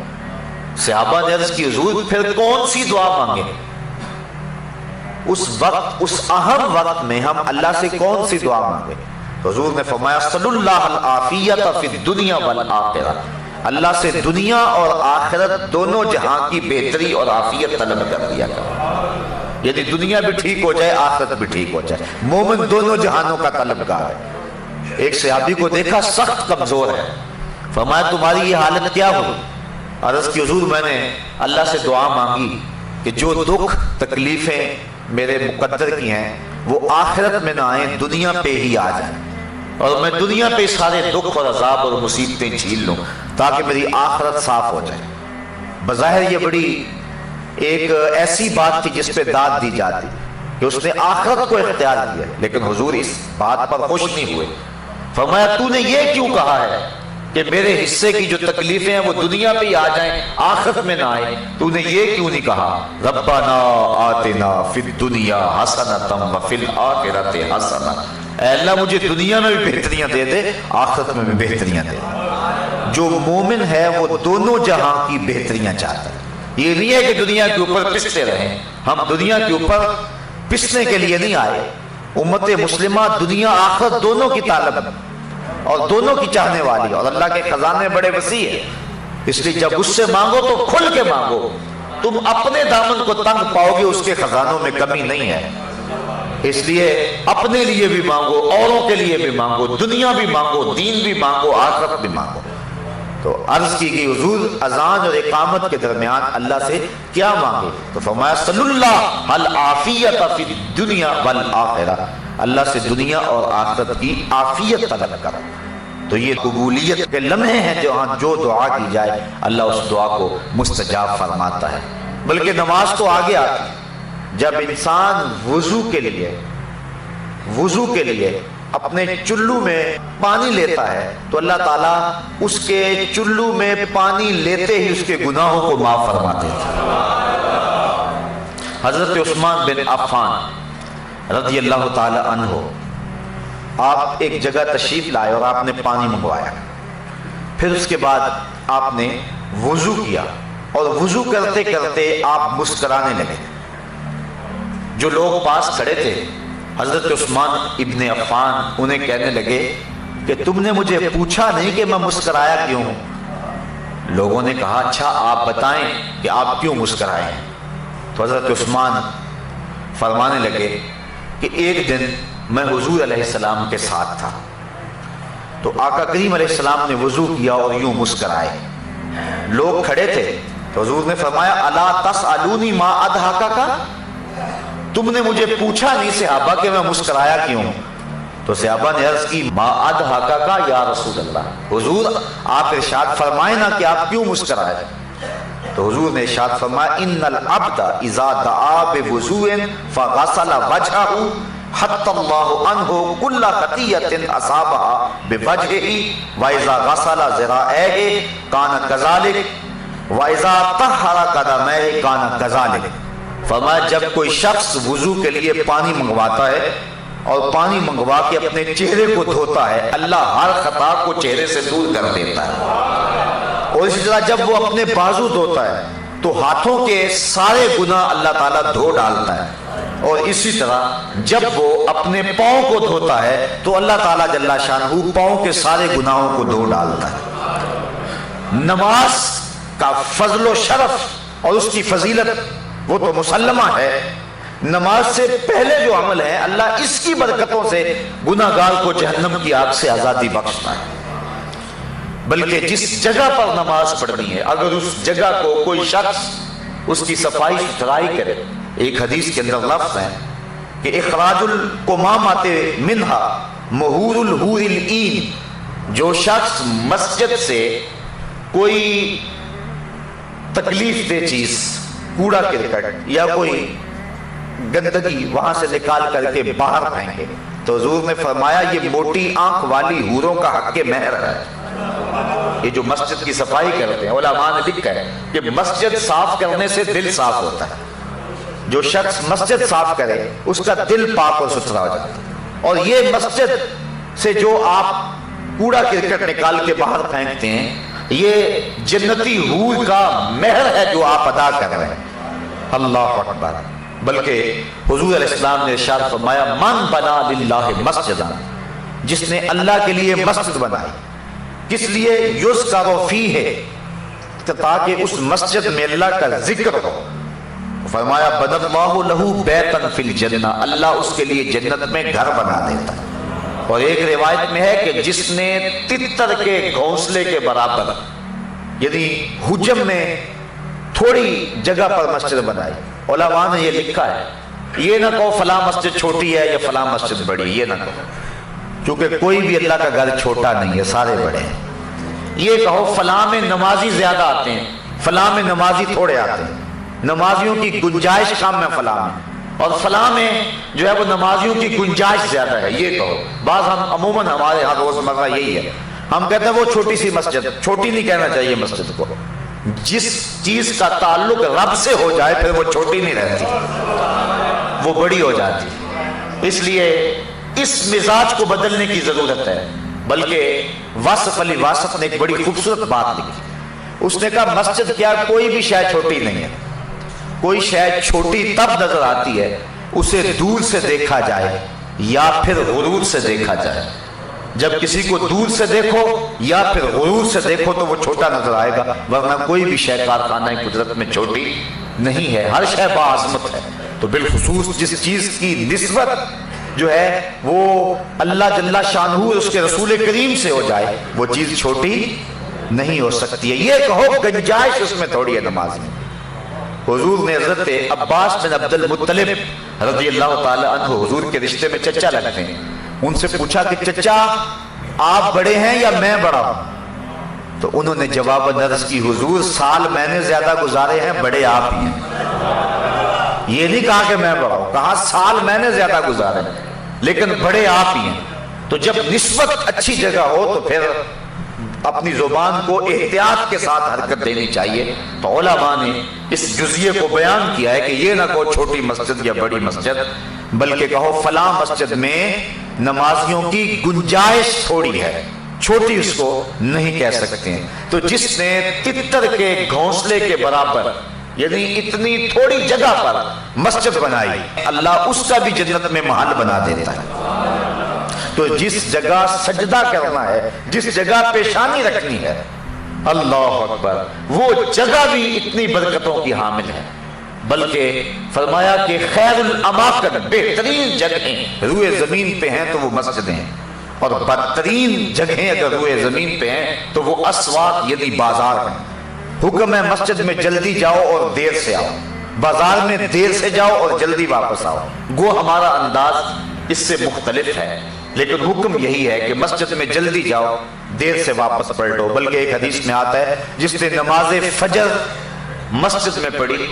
صحابہ نے عرض کی حضور پھر کون سی دعا مانگیں؟ اس وقت، اس اہم وقت میں ہم اللہ سے کون سی دعا مانگیں؟ حضور نے فرمایا صلی اللہ العافیت فی الدنیا والآخرہ، اللہ سے دنیا اور آخرت دونوں جہاں کی بہتری اور عافیت طلب کر لیا کرو، یعنی دنیا بھی ٹھیک ہو جائے آخرت بھی ٹھیک ہو جائے۔ مومن دونوں جہانوں کا طلبگار ہے۔ ایک صحابی کو دیکھا سخت کمزور ہے، فرمایا تمہاری یہ حالت کیا ہوئی؟ عرض کی حضور میں نے اللہ سے دعا مانگی کہ جو دکھ تکلیفیں میرے مقدر کی ہیں وہ آخرت میں نہ آئیں، دنیا پہ ہی آ جائیں، اور میں دنیا پہ سارے دکھ اور عذاب اور مصیبتیں جھیل لوں تاکہ میری آخرت صاف ہو جائے۔ بظاہر یہ بڑی ایک ایسی بات تھی جس پہ داد دی جاتی کہ اس نے آخرت کو اختیار کیا، لیکن حضور اس بات پر خوش نہیں ہوئے۔ فرمایا تو نے یہ کیوں کہا ہے کہ میرے حصے کی جو تکلیفیں ہیں وہ دنیا پہ ہی آ جائیں آخرت میں نہ آئیں؟ تو نے یہ کیوں نہیں کہا ربنا آتنا فی الدنیا حسنۃ وفی الآخرۃ حسنہ، اے اللہ مجھے دنیا میں بھی بہتریاں دے دے، آخرت میں بھی بہتریاں دے دے۔ جو مومن ہے وہ دونوں جہاں کی بہتریاں چاہتا ہے۔ یہ نہیں ہے کہ دنیا کے اوپر پستے رہیں، ہم دنیا کے اوپر پسنے کے لیے نہیں آئے۔ امت مسلمہ دنیا آخرت دونوں کی طالب اور دونوں کی چاہنے والی، اور اللہ کے خزانے بڑے وسیع ہیں، اس لیے جب اس سے مانگو تو کھل کے مانگو، تم اپنے دامن کو تنگ پاؤ گے، اس کے خزانوں میں کمی نہیں ہے۔ اس لیے اپنے لیے بھی مانگو، اوروں کے لیے بھی مانگو، دنیا بھی مانگو، دین بھی مانگو، آخرت بھی مانگو۔ تو عرض کی گئی حضور اذان اور اقامت کے درمیان اللہ سے کیا مانگے؟ تو فرمایا صلی اللہ العافیت فی الدنیا والآخرہ، اللہ سے دنیا اور آخرت کی عافیت طلب کرو۔ تو یہ قبولیت کے لمحے ہیں جو دعا کی جائے اللہ اس دعا کو مستجاب فرماتا ہے۔ بلکہ نماز تو آگے آتی، جب انسان وضو کے لیے اپنے چلو میں پانی لیتا ہے تو اللہ تعالیٰ اس کے چلو میں پانی لیتے ہی اس کے گناہوں کو معاف فرما دیتا ہے۔ حضرت عثمان بن عفان رضی اللہ تعالی عنہ، آپ ایک جگہ تشریف لائے اور آپ نے پانی منگوایا، پھر اس کے بعد آپ نے وضو کیا، اور وضو کرتے کرتے آپ مسکرانے لگے۔ جو لوگ پاس کھڑے تھے حضرت عثمان ابن عفان انہیں کہنے لگے کہ تم نے مجھے پوچھا نہیں کہ میں مسکرایا کیوں؟ لوگوں نے کہا اچھا آپ بتائیں کہ آپ کیوں مسکرائے؟ تو حضرت عثمان فرمانے لگے کہ ایک دن میں حضور علیہ السلام کے ساتھ تھا، تو آقا کریم علیہ السلام نے وضو کیا اور یوں مسکرائے، لوگ کھڑے تھے، تو حضور نے فرمایا الا تسألونی ما اضحکک، تم نے مجھے پوچھا نہیں صحابہ کہ میں مسکرایا کیوں؟ تو صحابہ نے عرض کی ما اضحکک یا رسول اللہ، حضور آپ ارشاد فرمائیں نا کہ آپ کیوں مسکرائے؟ تو حضور نے ارشاد فرمایا ان العبد اذا دعا بوضوء فغسل وجهه حتى الله عنه كل خطيئة اصابها بوجهه واذا غسل ذراعيه كان كذلك واذا طهر قدميه كان كذلك۔ فرمایا جب کوئی شخص وضو کے لیے پانی منگواتا ہے اور پانی منگوا کے اپنے چہرے کو دھوتا ہے، اللہ ہر خطا کو چہرے سے دور کر دیتا ہے، اور اسی طرح جب وہ اپنے بازو دھوتا ہے تو ہاتھوں کے سارے گناہ اللہ تعالیٰ دھو ڈالتا ہے، اور اسی طرح جب وہ اپنے پاؤں کو دھوتا ہے تو اللہ تعالیٰ جل شانہ پاؤں کے سارے گناہوں کو دھو ڈالتا ہے۔ نماز کا فضل و شرف اور اس کی فضیلت وہ تو مسلمہ ہے، نماز سے پہلے جو عمل ہے اللہ اس کی برکتوں سے گناہگار کو جہنم کی آگ سے آزادی بخشتا ہے۔ بلکہ جس جگہ پر نماز پڑھنی ہے اگر اس جگہ کو کوئی شخص اس کی صفائی ستھرائی کرے، ایک حدیث کے اندر لفظ ہے کہ اخراج القمامات منہا مہور الحور العین، جو شخص مسجد سے کوئی تکلیف دہ چیز، کوڑا کرکٹ یا کوئی گندگی وہاں سے نکال کر کے باہر پھینکے تو حضور نے فرمایا یہ موٹی آنکھ والی حوروں کا حق مہر ہے۔ یہ جو مسجد کی صفائی کرتے ہیں، علماء نے لکھا ہے کہ مسجد صاف کرنے سے دل صاف ہوتا ہے، جو شخص مسجد صاف کرے اس کا دل پاک اور ستھرا ہو جاتا ہے، اور یہ مسجد سے جو آپ کوڑا کرکٹ نکال کے باہر پھینکتے ہیں یہ جنتی حور کا مہر ہے جو آپ ادا کر رہے ہیں۔ اللہ اکبر۔ بلکہ حضور علیہ السلام نے ارشاد فرمایا من بنا للہ مسجدا، جس نے اللہ کے لیے مسجد بنائی، کس لیے؟ یذکر فیہ، تاکہ اس مسجد میں اللہ کا ذکر ہو۔ فرمایا بنى اللہ لہ بیتا فی الجنہ، اللہ اس کے لیے جنت میں گھر بنا دیتا ہے۔ اور ایک روایت میں ہے کہ جس نے تتر کے گھونسلے کے برابر، یعنی حجم میں تھوڑی جگہ پر مسجد بنائی، علماء نے یہ لکھا ہے یہ نہ کہو فلاں مسجد چھوٹی ہے یا فلاں مسجد بڑی، یہ نہ کہو، کیونکہ کوئی بھی اللہ کا گھر چھوٹا نہیں ہے، سارے بڑے ہیں۔ یہ کہو فلاں میں نمازی زیادہ آتے ہیں، فلاں میں نمازی تھوڑے آتے ہیں، نمازیوں کی گنجائش کم ہے فلاں میں، اور فلاں میں جو ہے وہ نمازیوں کی گنجائش زیادہ ہے، یہ کہو۔ بعض ہم عموماً ہمارے یہاں روزمرہ یہی ہے، ہم کہتے ہیں وہ چھوٹی سی مسجد، چھوٹی نہیں کہنا چاہیے مسجد کو، جس چیز کا تعلق رب سے ہو جائے پھر وہ چھوٹی نہیں رہتی، وہ بڑی ہو جاتی۔ اس لیے اس مزاج کو بدلنے کی ضرورت ہے۔ بلکہ واصف علی واصف نے ایک بڑی خوبصورت بات لکھی، اس نے کہا مسجد کیا کوئی بھی شے چھوٹی نہیں ہے، کوئی شے چھوٹی تب نظر آتی ہے اسے دور سے دیکھا جائے یا پھر غرور سے دیکھا جائے۔ جب کسی کو دور سے دیکھو یا پھر غرور سے دیکھو تو وہ چھوٹا نظر آئے گا، ورنہ کوئی بھی شے کارخانہ قدرت میں چھوٹی نہیں ہے، ہر شے باعظمت ہے۔ تو بالخصوص جس چیز کی نسبت جو ہے وہ اللہ جل شانہ اور اس کے رسول کریم سے ہو جائے وہ چیز چھوٹی نہیں ہو سکتی ہے۔ یہ کہو گنجائش اس میں تھوڑی ہے نماز میں۔ حضور نے حضرت عباس بن عبد المطلب رضی اللہ تعالی عنہ، حضور کے رشتے میں چچا لگتے ہیں، ان سے پوچھا کہ چچا آپ بڑے ہیں یا میں بڑا ہوں؟ تو انہوں نے جواب عرض کی حضور سال میں نے زیادہ گزارے ہیں، بڑے آپ ہی ہیں۔ یہ نہیں کہا کہ میں بڑا ہوں، کہا سال میں نے زیادہ گزارے ہیں لیکن بڑے آپ ہی ہیں۔ تو جب نسبت اچھی جگہ ہو تو پھر اپنی زبان کو احتیاط کے ساتھ حرکت دینی چاہیے۔ تو علماء نے اس جزیے کو بیان کیا ہے کہ یہ نہ کہو چھوٹی مسجد یا بڑی مسجد، بلکہ کہو فلاں مسجد میں نمازیوں کی گنجائش تھوڑی ہے، چھوٹی اس کو نہیں کہہ سکتے ہیں۔ تو جس نے تتر کے گھونسلے کے برابر یعنی اتنی تھوڑی جگہ پر مسجد بنائی، اللہ اس کا بھی جنت میں محل بنا دیتا ہے۔ تو جس جگہ سجدہ کرنا ہے، جس جگہ پیشانی رکھنی ہے، اللہ اکبر، وہ جگہ بھی اتنی برکتوں کی حامل ہے۔ بلکہ فرمایا کہ خیر الاماکن، بہترین جگہیں روئے زمین پہ ہیں تو وہ مسجدیں ہیں، اور بدترین جگہیں اگر روئے زمین پہ ہیں تو وہ اسواق یعنی بازار ہیں۔ حکم ہے مسجد میں جلدی جاؤ اور دیر سے آؤ، بازار میں دیر سے جاؤ اور جلدی واپس آؤ۔ گو ہمارا انداز اس سے مختلف ہے، لیکن حکم یہی ہے کہ مسجد میں جلدی جاؤ، دیر سے واپس پڑھ لو۔ بلکہ ایک حدیث میں آتا ہے جس نے نماز فجر مسجد میں پڑھی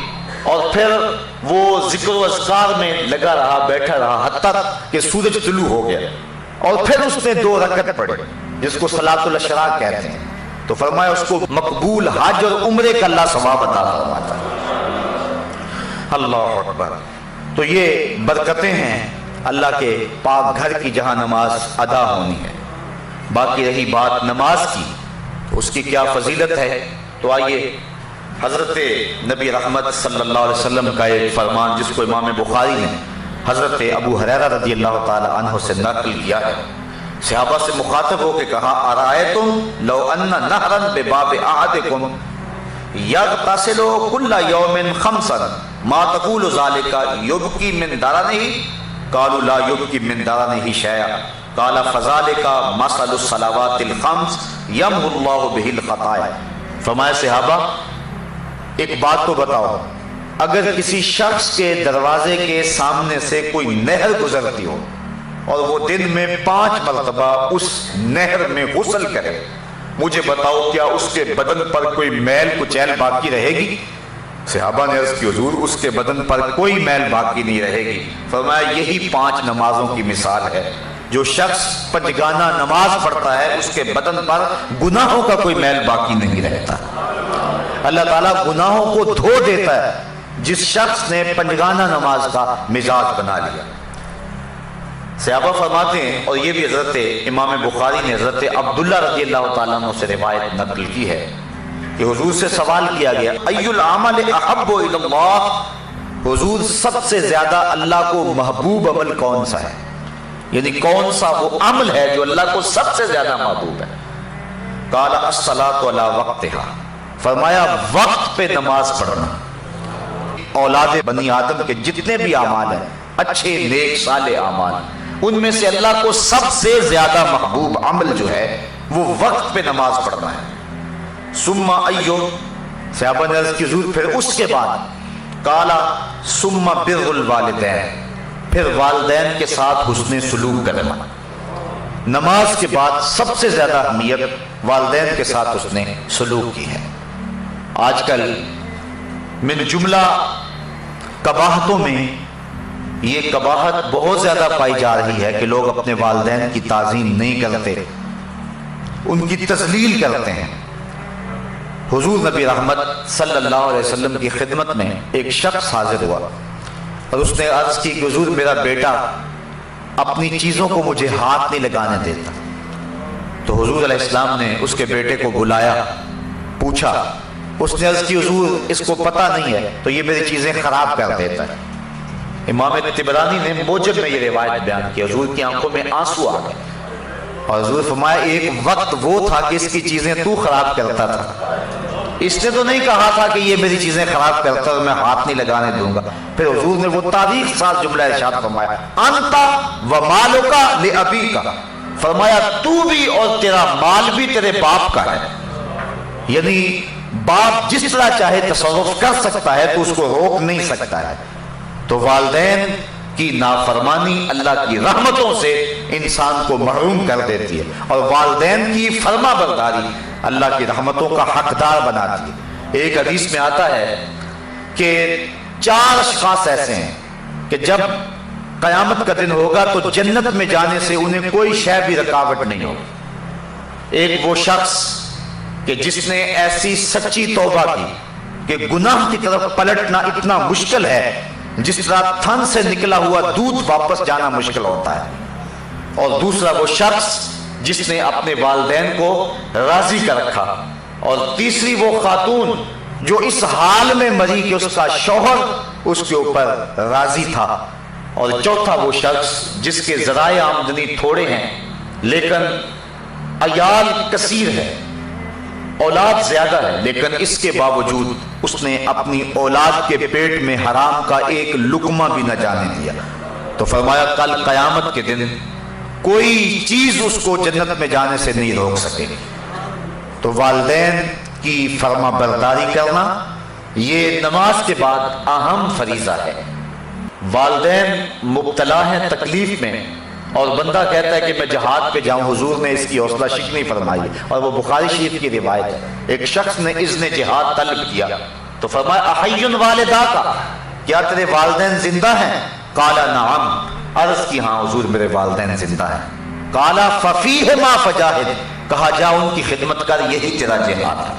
اور پھر وہ ذکر و اذکار میں لگا رہا، بیٹھا رہا حتیٰ کہ سورج طلوع ہو گیا، اور پھر اس نے 2 رکعت پڑھی جس کو صلاۃ الاشراق کہتے ہیں، تو فرمایا اس کو مقبول حج اور عمرے کا اللہ ثواب عطا فرماتا ہے۔ اللہ اکبر۔ تو یہ برکتیں ہیں اللہ کے پاک گھر کی جہاں نماز ادا ہونی ہے۔ باقی رہی بات نماز کی، اس کی کیا فضیلت ہے، تو آئیے حضرت نبی رحمت صلی اللہ علیہ وسلم کا ایک فرمان جس کو امام بخاری نے حضرت ابو ہریرہ رضی اللہ تعالی عنہ سے نقل کیا ہے، صحابہ سے مخاطب ہو کے کہا ارائیتم لو ان نہرا بباب احدکم یغتسل کل یوم 5 ما تقول ذالک یبکی من درنہ قالوا لا یبکی من درنہ شیئا قال فذالک مثل الصلوات الخمس یمحو اللہ بہ الخطایا. فرمایا صحابہ ایک بات تو بتاؤ، اگر کسی شخص کے دروازے کے سامنے سے کوئی نہر گزرتی ہو اور وہ دن میں 5 مرتبہ اس نہر میں غسل کرے، مجھے بتاؤ کیا اس کے بدن پر کوئی میل کچیل باقی رہے گی؟ صحابہ نے عرض کی حضور اس کے بدن پر کوئی میل باقی نہیں رہے گی. فرمایا یہی 5 نمازوں کی مثال ہے. جو شخص پنجگانہ نماز پڑھتا ہے اس کے بدن پر گناہوں کا کوئی میل باقی نہیں رہتا. اللہ تعالیٰ گناہوں کو دھو دیتا ہے جس شخص نے پنجگانہ نماز کا مزاج بنا لیا. صحابہ فرماتے ہیں، اور یہ بھی حضرت امام بخاری نے حضرت عبداللہ رضی اللہ تعالیٰ عنہ سے روایت نقل کی ہے کہ حضور سے سوال کیا گیا ای العمل احب الی اللہ، حضور سب سے زیادہ اللہ کو محبوب عمل کون سا ہے، یعنی کون سا وہ عمل ہے جو اللہ کو سب سے زیادہ محبوب ہے؟ قال الصلاۃ علی وقتہا، فرمایا وقت پہ نماز پڑھنا. اولاد بنی آدم کے جتنے بھی اعمال ہیں اچھے نیک صالح اعمال، ان میں سے اللہ کو سب سے زیادہ محبوب عمل جو ہے وہ وقت پہ نماز پڑھنا ہے. ثم ایو، صحابہ نے عرض کی حضور پھر اس کے بعد؟ قال ثم بر الوالدین، پھر والدین کے ساتھ حسن سلوک کرنا. نماز کے بعد سب سے زیادہ اہمیت والدین کے ساتھ حسن سلوک کی ہے. آج کل من جملہ قباحتوں میں یہ قباحت بہت زیادہ پائی جا رہی ہے کہ لوگ اپنے والدین کی تعظیم نہیں کرتے، ان کی تذلیل کرتے ہیں. حضور نبی رحمت صلی اللہ علیہ وسلم کی خدمت میں ایک شخص حاضر ہوا اور اس نے عرض کی کہ حضور میرا بیٹا اپنی چیزوں کو مجھے ہاتھ نہیں لگانے دیتا. تو حضور علیہ السلام نے اس کے بیٹے کو بلایا، پوچھا. اس نے عرض کی حضور اس کو پتہ نہیں ہے تو یہ میری چیزیں خراب کر دیتا ہے. امام طبرانی نے موجب میں یہ روایت بیان کی. حضور کی آنکھوں میں آنسو آ گئے اور حضور فرمایا ایک وقت وہ تھا کہ اس کی چیزیں تو خراب کرتا تھا، اس نے تو نہیں کہا تھا کہ یہ میری چیزیں خراب کرتا اور میں ہاتھ نہیں لگانے دوں گا. پھر حضور نے وہ تاریخ ساتھ جملہ ارشاد فرمایا انت و مالک لابیک، فرمایا تو بھی اور تیرا مال بھی تیرے باپ کا ہے. یعنی باپ جس طرح چاہے تصرف کر سکتا ہے تو اس کو روک نہیں سکتا ہے. تو والدین کی نافرمانی اللہ کی رحمتوں سے انسان کو محروم کر دیتی ہے، اور والدین کی فرما برداری اللہ کی رحمتوں کا حقدار بناتی ہے. ایک حدیث میں آتا ہے کہ 4 اشخاص ایسے ہیں کہ جب قیامت کا دن ہوگا تو جنت میں جانے سے انہیں کوئی شے بھی رکاوٹ نہیں ہوگی. ایک وہ شخص کہ جس نے ایسی سچی توبہ کی کہ گناہ کی طرف پلٹنا اتنا مشکل ہے جس طرح تھن سے نکلا ہوا دودھ واپس جانا مشکل ہوتا ہے. اور دوسرا وہ شخص جس نے اپنے والدین کو راضی کر رکھا. اور تیسری وہ خاتون جو اس حال میں مری کہ اس کا شوہر اس کے اوپر راضی تھا. اور چوتھا وہ شخص جس کے ذرائع آمدنی تھوڑے ہیں لیکن عیال کثیر ہے، اولاد زیادہ ہے، لیکن اس کے باوجود اس نے اپنی اولاد کے پیٹ میں حرام کا ایک لقمہ بھی نہ جانے دیا. تو فرمایا کل قیامت کے دن کوئی چیز اس کو جنت میں جانے سے نہیں روک سکے. تو والدین کی فرما برداری کرنا یہ نماز کے بعد اہم فریضہ ہے. والدین مبتلا ہیں تکلیف میں اور بندہ کہتا ہے کہ میں جہاد پہ جاؤں، حضور نے اس کی حوصلہ شکنی فرمائی اور وہ بخاری شریف کی روایت ہے. ایک شخص نے اذن جہاد طلب کیا تو فرمایا احی والداک، کیا تیرے والدین زندہ ہیں؟ قال نعم، عرض کی ہاں حضور میرے والدین زندہ ہیں. قال ففیہما فجاہد، کہا جا ان کی خدمت کر، یہی تیرا جہاد ہے.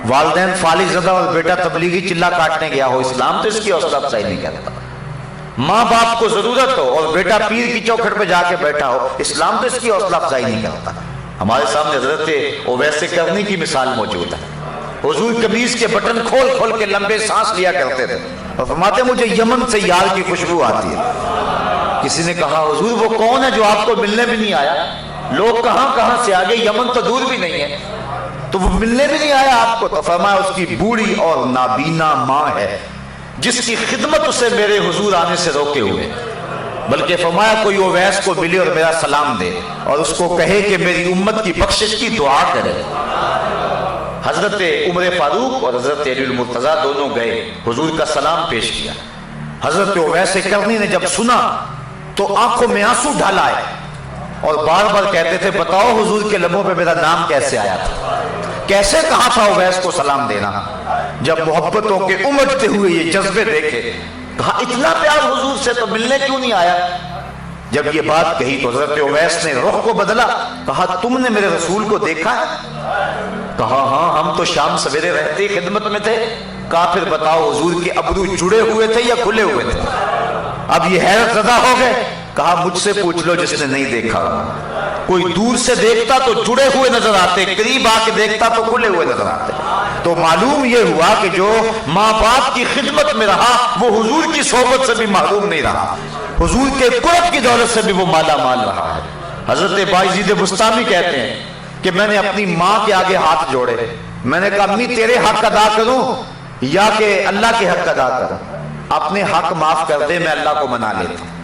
والدین فالج زدہ اور بیٹا تبلیغی چلہ کاٹنے گیا ہو، اسلام تو اس کی حوصلہ افزائی نہیں کرتا. ماں باپ کو ضرورت ہو اور بیٹا پیر کی چوکھٹ پہ جا کے بیٹھا ہو، اسلام تو اس کی حوصلہ افزائی نہیں کرتا. ہمارے سامنے حضرت اویس کرنی کی مثال موجود ہے. حضور قمیص کے بٹن کھول کھول کے لمبے سانس لیا کرتے تھے اور فرماتے مجھے یمن سے یار کی خوشبو آتی ہے. کسی نے کہا حضور وہ کون ہے جو آپ کو ملنے بھی نہیں آیا؟ لوگ کہاں کہاں سے آگے، یمن تو دور بھی نہیں ہے، تو وہ ملنے بھی نہیں آیا آپ کو. تو فرمایا اس کی بوڑھی اور نابینا ماں ہے جس کی خدمت اسے میرے حضور آنے سے روکے ہوئے، بلکہ فرمایا کوئی اویس کو ملے اور میرا سلام دے اور اس کو کہے کہ میری امت کی بخشش کی دعا کرے۔ حضرت عمر فاروق اور حضرت علی المرتضیٰ دونوں گئے، حضور کا سلام پیش کیا۔ حضرت اویس کرنی نے جب سنا تو آنکھوں میں آنسو ڈال آئے اور بار بار کہتے تھے بتاؤ حضور کے لبوں پہ میرا نام کیسے آیا تھا، کیسے کہا تھا اویس کو سلام دینا۔ جب محبتوں کے امٹتے ہوئے یہ جذبے دیکھے، کہا اتنا پیار حضور سے تو ملنے کیوں نہیں آیا؟ جب یہ بات کہی تو حضرت اویس نے رخ کو بدلا، کہا تم نے میرے رسول کو دیکھا ہے؟ کہا ہاں، ہم تو شام سویرے رہتے ہی خدمت میں تھے۔ کہا پھر بتاؤ حضور کے ابرو جڑے ہوئے تھے یا کھلے ہوئے تھے؟ اب یہ حیرت زدہ ہو گئے۔ کہا مجھ سے پوچھ لو جس نے نہیں دیکھا، کوئی دور سے دیکھتا تو جڑے ہوئے نظر آتے، قریب آ کے دیکھتا تو کھلے ہوئے نظر آتے۔ تو معلوم یہ ہوا کہ جو ماں باپ کی خدمت میں رہا وہ حضور کی صحبت سے بھی محروم نہیں رہا، حضور کے قرب کی دولت سے بھی وہ مالا مال رہا ہے۔ حضرت بایزید بستامی کہتے ہیں کہ میں نے اپنی ماں کے آگے ہاتھ جوڑے، میں نے کہا امی تیرے حق ادا کروں یا کہ اللہ کے حق ادا کروں؟ اپنے حق معاف کر دے، میں اللہ کو منا لیتا ہوں۔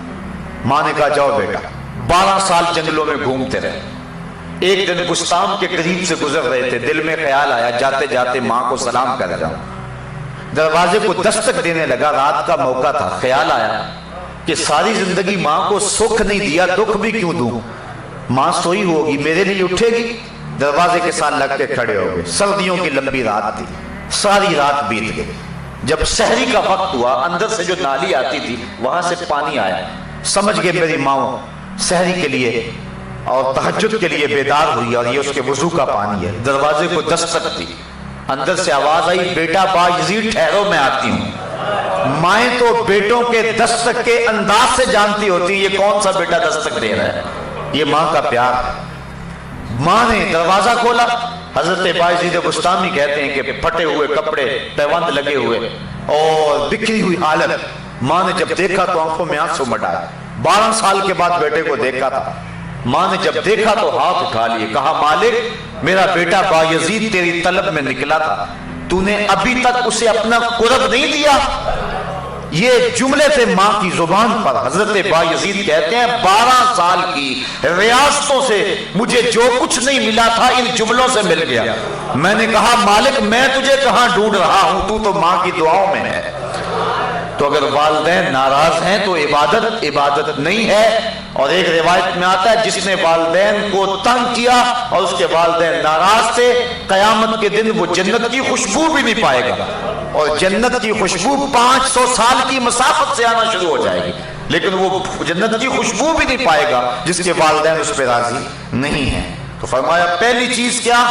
ماں نے کہا جاؤ بیٹا۔ 12 سال جنگلوں میں گھومتے رہے۔ ایک دن بستان کے قریب سے گزر رہے تھے، دل میں خیال آیا جاتے جاتے ماں کو سلام کر جاؤں۔ دروازے کو دستک دینے لگا، رات کا موقع تھا۔ خیال آیا کہ ساری زندگی ماں کو سکھ نہیں دیا، دکھ بھی کیوں دوں؟ ماں سوئی ہوگی، میرے لیے اٹھے گی۔ دروازے کے ساتھ لگ کے کھڑے ہو گئے۔ سردیوں کی لمبی رات تھی، ساری رات بیت گئی۔ جب سحری کا وقت ہوا، اندر سے جو نالی آتی تھی وہاں سے پانی آیا۔ سمجھ گئے میری ماں سحری کے لیے اور تہجد کے لیے بیدار ہوئی اور یہ اس کے وضو کا پانی ہے۔ دروازے کو دستک دی، اندر سے آواز آئی بیٹا بایزید ٹھہرو میں آتی ہوں۔ مائیں تو بیٹوں کے دستک کے انداز سے جانتی ہوتی یہ کون سا بیٹا دستک دے رہا ہے، یہ ماں کا پیار۔ ماں نے دروازہ کھولا۔ حضرت بایزید بستامی کہتے ہیں کہ پھٹے ہوئے کپڑے، پیوند لگے ہوئے اور بکھری ہوئی حالت۔ ماں نے جب دیکھا تو آنکھوں میں آنسو مٹائے۔ 12 سال کے بعد بیٹے کو دیکھا تھا۔ ماں نے جب دیکھا تو ہاتھ اٹھا لیے، کہا مالک میرا بیٹا بایزید تیری طلب میں نکلا تھا، تو نے ابھی تک اسے اپنا قرب نہیں دیا۔ یہ جملے تھے ماں کی زبان پر۔ حضرت بایزید کہتے ہیں 12 سال کی ریاستوں سے مجھے جو کچھ نہیں ملا تھا ان جملوں سے مل گیا۔ میں نے کہا مالک میں تجھے کہاں ڈھونڈ رہا ہوں، تو تو ماں کی دعاؤں میں ہے۔ تو اگر والدین ناراض ہیں تو عبادت نہیں ہے۔ اور ایک روایت میں آتا ہے جس نے والدین کو تنگ کیا اور اس کے والدین ناراض تھے، قیامت کے دن وہ جنت کی خوشبو بھی نہیں پائے گا، اور جنت کی خوشبو 500 سال کی مسافت سے آنا شروع ہو جائے گی، لیکن وہ جنت کی خوشبو بھی نہیں پائے گا جس کے والدین اس پہ راضی نہیں ہیں۔ تو فرمایا پہلی چیز کیا؟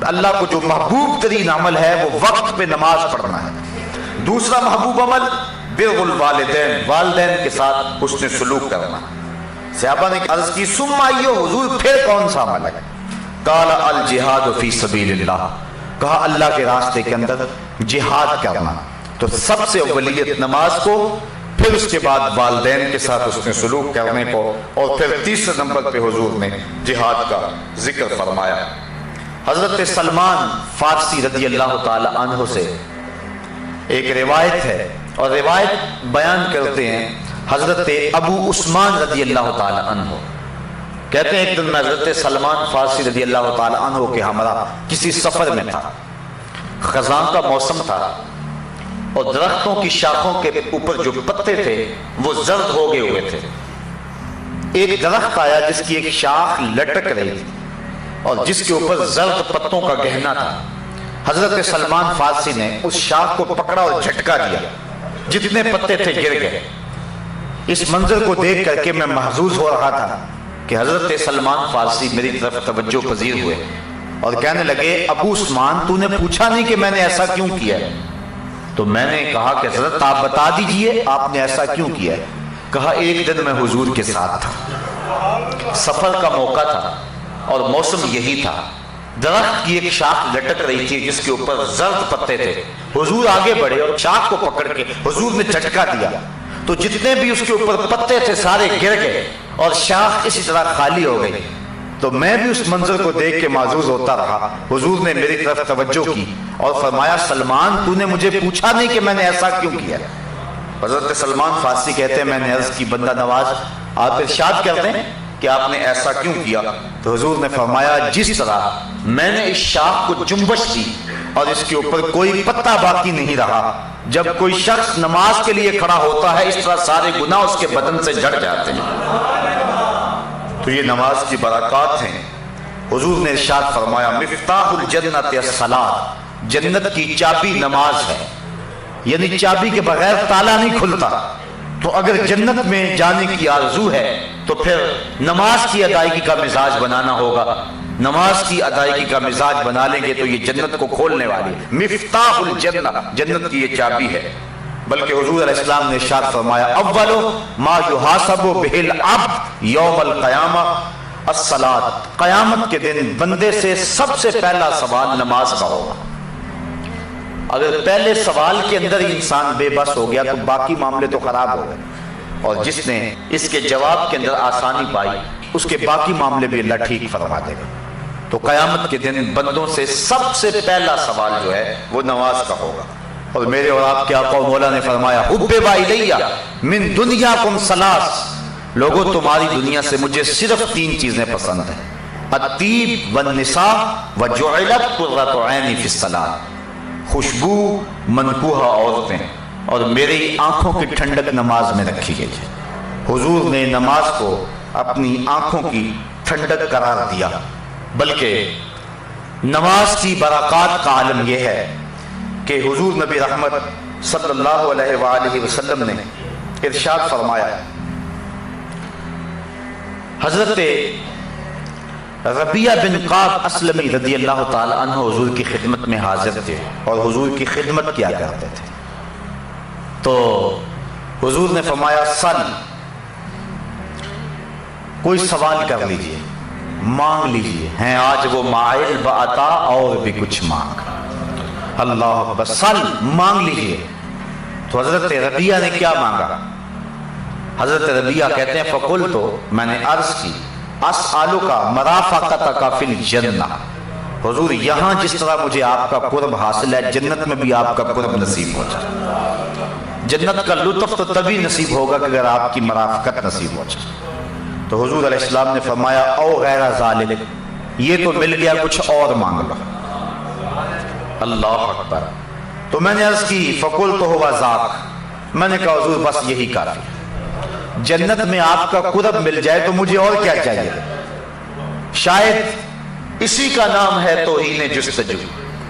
اللہ کو جو محبوب ترین عمل ہے وہ وقت پہ نماز پڑھنا ہے۔ دوسرا محبوب عمل بر الوالدین، والدین کے ساتھ حسن سلوک کرنا۔ صحابہ نے عرض کی ثم ایو حضور پھر کون سا عمل ہے؟ قال الجہاد فی سبیل اللہ، کہا اللہ کے راستے کے اندر جہاد کرنا۔ تو سب سے اولیت نماز کو، پھر اس کے بعد والدین کے ساتھ حسن سلوک کرنے کو، اور پھر تیسرے نمبر پہ حضور نے جہاد کا ذکر فرمایا۔ حضرت سلمان فارسی رضی اللہ تعالی عنہ سے ایک روایت ہے، اور روایت بیان کرتے ہیں حضرت ابو عثمان رضی اللہ تعالی عنہ کہتے ہیں ایک دن میں حضرت سلمان فارسی رضی اللہ تعالی عنہ کے ہمراہ کسی سفر میں تھا۔ خزاں کا موسم تھا اور درختوں کی شاخوں کے اوپر جو پتے تھے وہ زرد ہو گئے ہوئے تھے۔ ایک درخت آیا جس کی ایک شاخ لٹک رہی تھی اور جس کے اوپر زرد پتوں کا گہنا تھا۔ حضرت سلمان فارسی نے اس شاخ کو پکڑا اور جھٹکا دیا، جتنے پتے تھے گر گئے۔ اس منظر کو دیکھ کر کے میں محظوظ ہو رہا تھا کہ حضرت سلمان فارسی میری طرف توجہ پذیر ہوئے اور کہنے لگے ابو عثمان تو نے پوچھا نہیں کہ میں نے ایسا کیوں کیا ہے؟ تو میں نے کہا کہ حضرت آپ بتا دیجئے آپ نے ایسا کیوں کیا ہے؟ کہا ایک دن میں حضور کے ساتھ تھا، سفر کا موقع تھا اور موسم یہی تھا۔ درخت کی ایک شاخ لٹک رہی تھی جس کے اوپر زرد پتے تھے۔ حضور آگے بڑھے اور شاخ کو پکڑ کے حضور نے جھٹکا دیا تو جتنے بھی اس کے اوپر پتے تھے سارے گر گئے اور شاخ اسی طرح خالی ہو گئی۔ تو میں بھی اس منظر کو دیکھ کے معزوز ہوتا رہا. حضور نے میری طرف توجہ کی اور فرمایا سلمان تو نے مجھے پوچھا نہیں کہ میں نے ایسا کیوں کیا. حضرت سلمان فارسی کہتے ہیں میں نے عرض کی بندہ نواز آپ ارشاد کر دیں کہ آپ نے ایسا کیوں کیا. تو حضور نے فرمایا جس طرح میں نے اس شاخ کو جنبش دی اور اس کے اوپر کوئی پتا باقی نہیں رہا، جب کوئی شخص نماز کے لیے کھڑا ہوتا ہے اس طرح سارے گناہ اس کے بدن سے جھڑ جاتے ہیں. تو یہ نماز کی برکات ہیں. حضور نے ارشاد فرمایا مفتاح الجنت الصلاۃ، جنت کی چابی نماز ہے، یعنی چابی کے بغیر تالا نہیں کھلتا. تو اگر جنت میں جانے کی آرزو ہے تو پھر نماز کی ادائیگی کا مزاج بنانا ہوگا. نماز کی ادائیگی کا مزاج بنا لیں گے تو یہ جنت کو کھولنے والی مفتاح الجنہ، جنت کی یہ چابی ہے. بلکہ حضور علیہ السلام نے ارشاد فرمایا اول ما یحاسب بہ العبد یوم القیامہ الصلاۃ، قیامت کے دن بندے سے سب سے پہلا سوال نماز کا ہوگا. اگر پہلے سوال کے اندر ہی انسان بے بس ہو گیا تو باقی معاملے تو خراب ہو گئے، اور جس نے اس کے جواب کے اندر آسانی پائی اس کے باقی معاملے بھی اللہ ٹھیک فرما دے گا. تو قیامت کے دن بندوں سے سب سے پہلا سوال جو ہے وہ نماز کا ہوگا. اور میرے اور آپ کے آقا و مولا نے فرمایا حبب الیہ من دنیاکم ثلاث، لوگوں تمہاری دنیا سے مجھے صرف 3 چیزیں پسند ہیں، الطیب والنساء وجعلت قرۃ عینی فی الصلاۃ، خوشبو منکوحہ عورتیں اور میری آنکھوں کی ٹھنڈک نماز میں رکھی گئی ہے. حضور نے نماز کو اپنی آنکھوں کی ٹھنڈک قرار دیا. بلکہ نماز کی برکات کا عالم یہ ہے کہ حضور نبی رحمت صلی اللہ علیہ وآلہ وسلم نے ارشاد فرمایا، حضرت ربیعہ بن قعب اسلمی رضی اللہ تعالی عنہ حضور کی خدمت میں حاضر تھے اور حضور کی خدمت کیا کرتے تھے. تو حضور نے فرمایا سل، کوئی سوال کر لیجئے، مانگ لیجئے. ہیں آج وہ مائل بعطا اور بھی کچھ مانگ. اللہ اکبر، سل، مانگ لیجئے. تو حضرت ربیعہ نے کیا مانگا؟ حضرت ربیعہ کہتے ہیں فقلت، تو میں نے عرض کی اسألک مرافقتک فی الجنہ، حضور یہاں جس طرح مجھے آپ کا قرب حاصل ہے جنت میں بھی آپ کا قرب نصیب ہو جائے. جنت کا لطف تو تبھی نصیب ہوگا کہ اگر آپ کی مرافقت نصیب ہو جائے. تو حضور علیہ السلام نے فرمایا او غیر ذالک، یہ تو مل گیا، کچھ اور مانگ لو. اللہ اکبر. تو میں نے عرض کی فقلت هو ذاک، میں نے کہا حضور بس یہی کافی، جنت میں آپ کا قرب مل جائے تو مجھے اور کیا چاہیے. شاید اسی کا نام ہے توہین جستجو،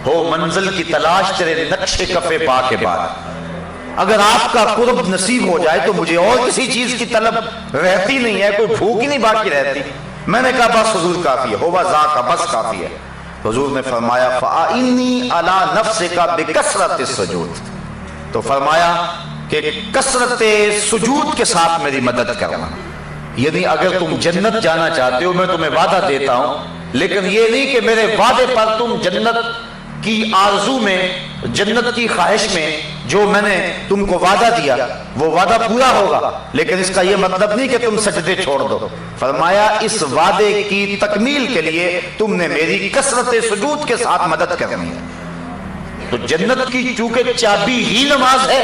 ہو منزل کی تلاش تیرے نقش کفے پا کے بعد. اگر آپ کا قرب نصیب ہو جائے تو مجھے اور کسی چیز کی طلب رہتی نہیں ہے، کوئی بھوک ہی نہیں باقی رہتی. میں نے کہا بس حضور کافی ہے، ہوا ذاک، بس کافی ہے. حضور نے فرمایا فَأَعِنِّي عَلَى نَفْسِكَ بِكَثْرَةِ السُّجُودِ، تو فرمایا کہ کثرت سجود کے ساتھ میری مدد کرنا. یعنی اگر تم جنت جانا چاہتے ہو میں تمہیں وعدہ دیتا ہوں، لیکن یہ نہیں کہ میرے وعدے پر تم جنت کی آرزو میں، جنت کی خواہش میں جو میں نے تم کو وعدہ دیا وہ وعدہ پورا ہوگا، لیکن اس کا یہ مطلب نہیں کہ تم سجدے چھوڑ دو. فرمایا اس وعدے کی تکمیل کے لیے تم نے میری کثرت سجود کے ساتھ مدد کرنی ہے. تو جنت کی چونکہ چابی ہی نماز ہے،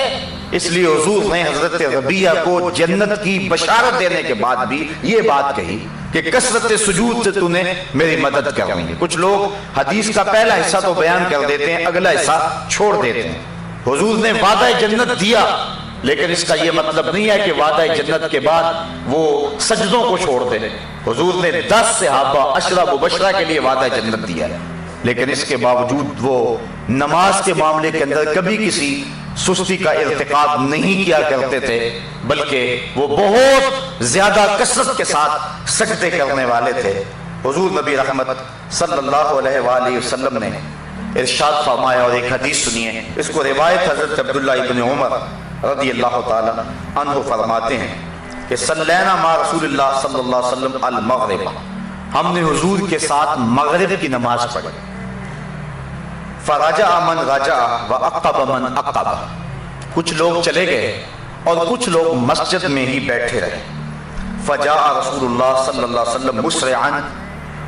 اس لیے حضور نے حضرت ربیعہ کو جنت کی بشارت دینے کے بعد بھی یہ بات کہی کہ کثرت سجود سے تو نے میری مدد کرنی ہے. کچھ لوگ حدیث کا پہلا حصہ تو بیان کر دیتے ہیں، اگلا حصہ چھوڑ دیتے ہیں. حضور نے وعدہ جنت دیا، لیکن اس کا یہ مطلب نہیں ہے کہ وعدہ جنت کے بعد وہ سجدوں کو چھوڑ دے. حضور نے 10 صحابہ عشرہ مبشرہ کے لیے وعدہ جنت دیا، لیکن اس کے باوجود وہ نماز کے معاملے کے اندر کبھی کسی سستی کا ارتکاب نہیں کیا کرتے تھے، بلکہ وہ بہت زیادہ کثرت کے ساتھ سجدے کرنے والے تھے. حضور نبی رحمت صلی اللہ علیہ وآلہ وسلم نے ارشاد فرمایا، اور ایک حدیث سنیے، اس کو روایت حضرت عبداللہ ابن عمر رضی اللہ تعالی عنہ فرماتے ہیں کہ صلینا مع رسول اللہ صلی اللہ علیہ وسلم المغرب، ہم نے حضور کے ساتھ مغرب کی نماز پڑھی. فرجع من رجع وعقب من عقب، کچھ لوگ چلے گئے اور کچھ لوگ مسجد میں ہی بیٹھے رہے. فجاء رسول اللہ صلی اللہ علیہ وسلم مسرعا،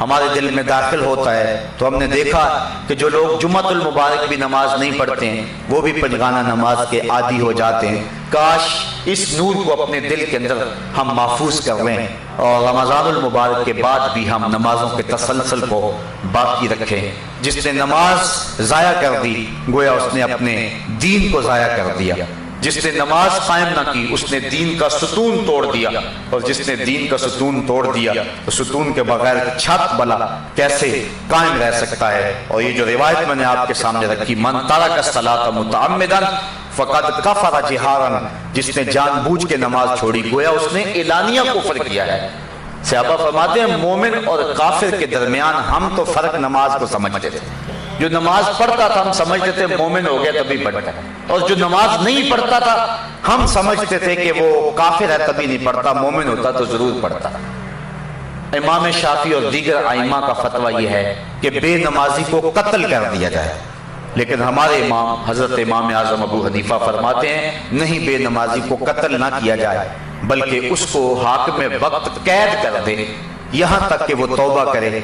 ہمارے دل میں داخل ہوتا ہے تو ہم نے دیکھا کہ جو لوگ جمعۃ المبارک بھی نماز نہیں پڑھتے ہیں وہ بھی پنجگانہ نماز کے عادی ہو جاتے ہیں۔ کاش اس نور کو اپنے دل کے اندر ہم محفوظ کر لیں اور رمضان المبارک کے بعد بھی ہم نمازوں کے تسلسل کو باقی رکھیں۔ جس نے نماز ضائع کر دی گویا اس نے اپنے دین کو ضائع کر دیا، جس نے نماز قائم نہ کی اس نے دین کا ستون توڑ دیا، اور جس نے دین کا ستون توڑ دیا تو ستون کے بغیر چھت بلا کیسے قائم رہ سکتا ہے۔ اور یہ جو روایت میں نے آپ کے سامنے رکھی، من ترک الصلاۃ متعمدا فقد کفر جہارا، جس نے جان بوجھ کے نماز چھوڑی گویا اس نے اعلانیہ کفر کیا ہے۔ صحابہ فرماتے ہیں مومن اور کافر کے درمیان ہم تو فرق نماز کو سمجھتے تھے، جو نماز پڑھتا تھا ہم سمجھتے تھے مومن ہو گیا تبھی پڑھتا ہے، اور جو نماز نہیں پڑھتا تھا ہم سمجھتے تھے کہ وہ کافر ہے تبھی نہیں پڑھتا، مومن ہوتا تو ضرور پڑھتا۔ امام شافعی اور دیگر ائمہ کا فتویٰ یہ ہے کہ بے نمازی کو قتل کر دیا جائے، لیکن ہمارے امام حضرت امام اعظم ابو حنیفہ فرماتے ہیں نہیں، بے نمازی کو قتل نہ کیا جائے بلکہ اس کو حاکم وقت قید کر دے یہاں تک کہ وہ توبہ کرے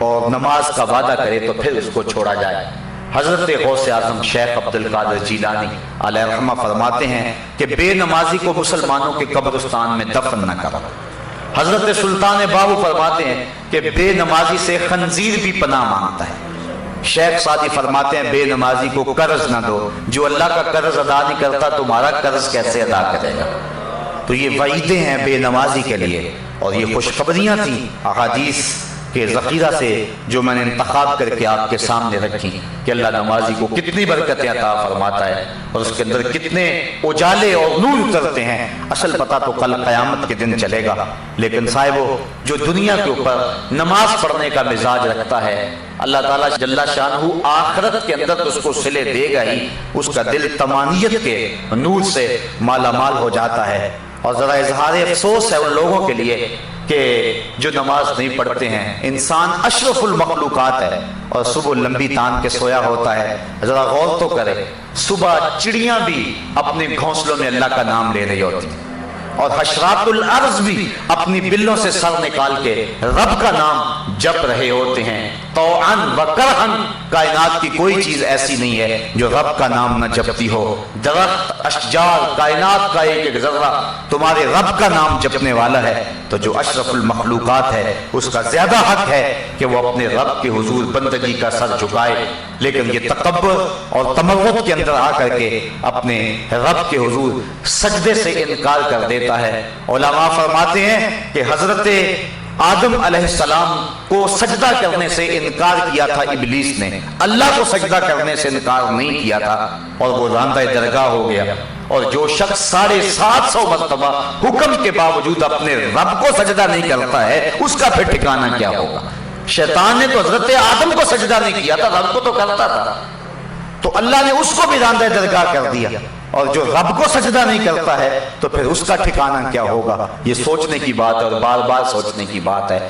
اور نماز کا وعدہ کرے تو پھر اس کو چھوڑا جائے۔ حضرت غوث اعظم شیخ عبد القادر جیلانی علیہ رحمہ فرماتے ہیں کہ بے نمازی کو مسلمانوں کے قبرستان میں دفن نہ کرو۔ حضرت سلطان باہو فرماتے ہیں کہ بے نمازی سے خنزیر بھی پناہ مانگتا ہے۔ شیخ سعدی فرماتے ہیں بے نمازی کو قرض نہ دو، جو اللہ کا قرض ادا نہیں کرتا تمہارا قرض کیسے ادا کرے گا۔ تو یہ وعیدیں ہیں بے نمازی کے لیے، اور یہ خوشخبریاں تھیں احادیث کے ذخیرہ سے جو میں نے انتخاب کر کے آپ کے سامنے رکھی کہ اللہ نمازی کو کتنی برکتیں عطا فرماتا ہے اور اس کے اندر کتنے اجالے اور نور اترتے ہیں۔ اصل پتہ تو کل قیامت کے دن چلے گا، لیکن صاحبو جو دنیا کے اوپر نماز پڑھنے کا مزاج رکھتا ہے اللہ تعالیٰ جل شانہ آخرت کے اندر اس کو صلے دے گا ہی، اس کا دل طمانیت کے نور سے مالا مال ہو جاتا ہے۔ اور ذرا اظہار افسوس ہے ان لوگوں کے لیے کہ جو نماز نہیں پڑھتے ہیں۔ انسان اشرف المخلوقات ہے اور صبح لمبی تان کے سویا ہوتا ہے، ذرا غور تو کرے، صبح چڑیاں بھی اپنے گھونسلوں میں اللہ کا نام لے رہی ہوتی ہیں، اور حشرات الارض بھی اپنی بلوں سے سر نکال کے رب کا نام جپ رہے ہوتے ہیں۔ طوعاً و کرہاً کائنات کی کوئی چیز ایسی نہیں ہے جو رب کا نام نہ جپتی ہو۔ درخت، اشجار، کائنات کا ایک ایک ذرہ تمہارے رب کا نام جپنے والا ہے، تو جو اشرف المخلوقات ہے اس کا زیادہ حق ہے کہ وہ اپنے رب کے حضور بندگی کا سر جھکائے۔ لیکن یہ تکبر اور تمرد کے اندر آ کر کے اپنے رب کے حضور سجدے سے انکار کر دیتا ہے۔ علماء فرماتے ہیں کہ حضرت آدم علیہ السلام کو سجدہ کرنے سے انکار کیا تھا ابلیس نے، اللہ کو سجدہ کرنے سے انکار نہیں کیا تھا، اور وہ راندہ درگاہ ہو گیا۔ اور جو شخص 750 مرتبہ حکم کے باوجود اپنے رب کو سجدہ نہیں کرتا ہے اس کا پھر ٹھکانہ کیا ہوگا؟ شیطان نے تو حضرت آدم کو سجدہ نہیں کیا تھا، رب کو تو کرتا تھا، تو اللہ نے اس کو بھی راندہ درگاہ کر دیا، اور جو رب کو سجدہ نہیں کرتا ہے تو پھر اس کا ٹھکانہ کیا ہوگا؟ یہ سوچنے کی بات ہے اور بار بار سوچنے کی بات ہے۔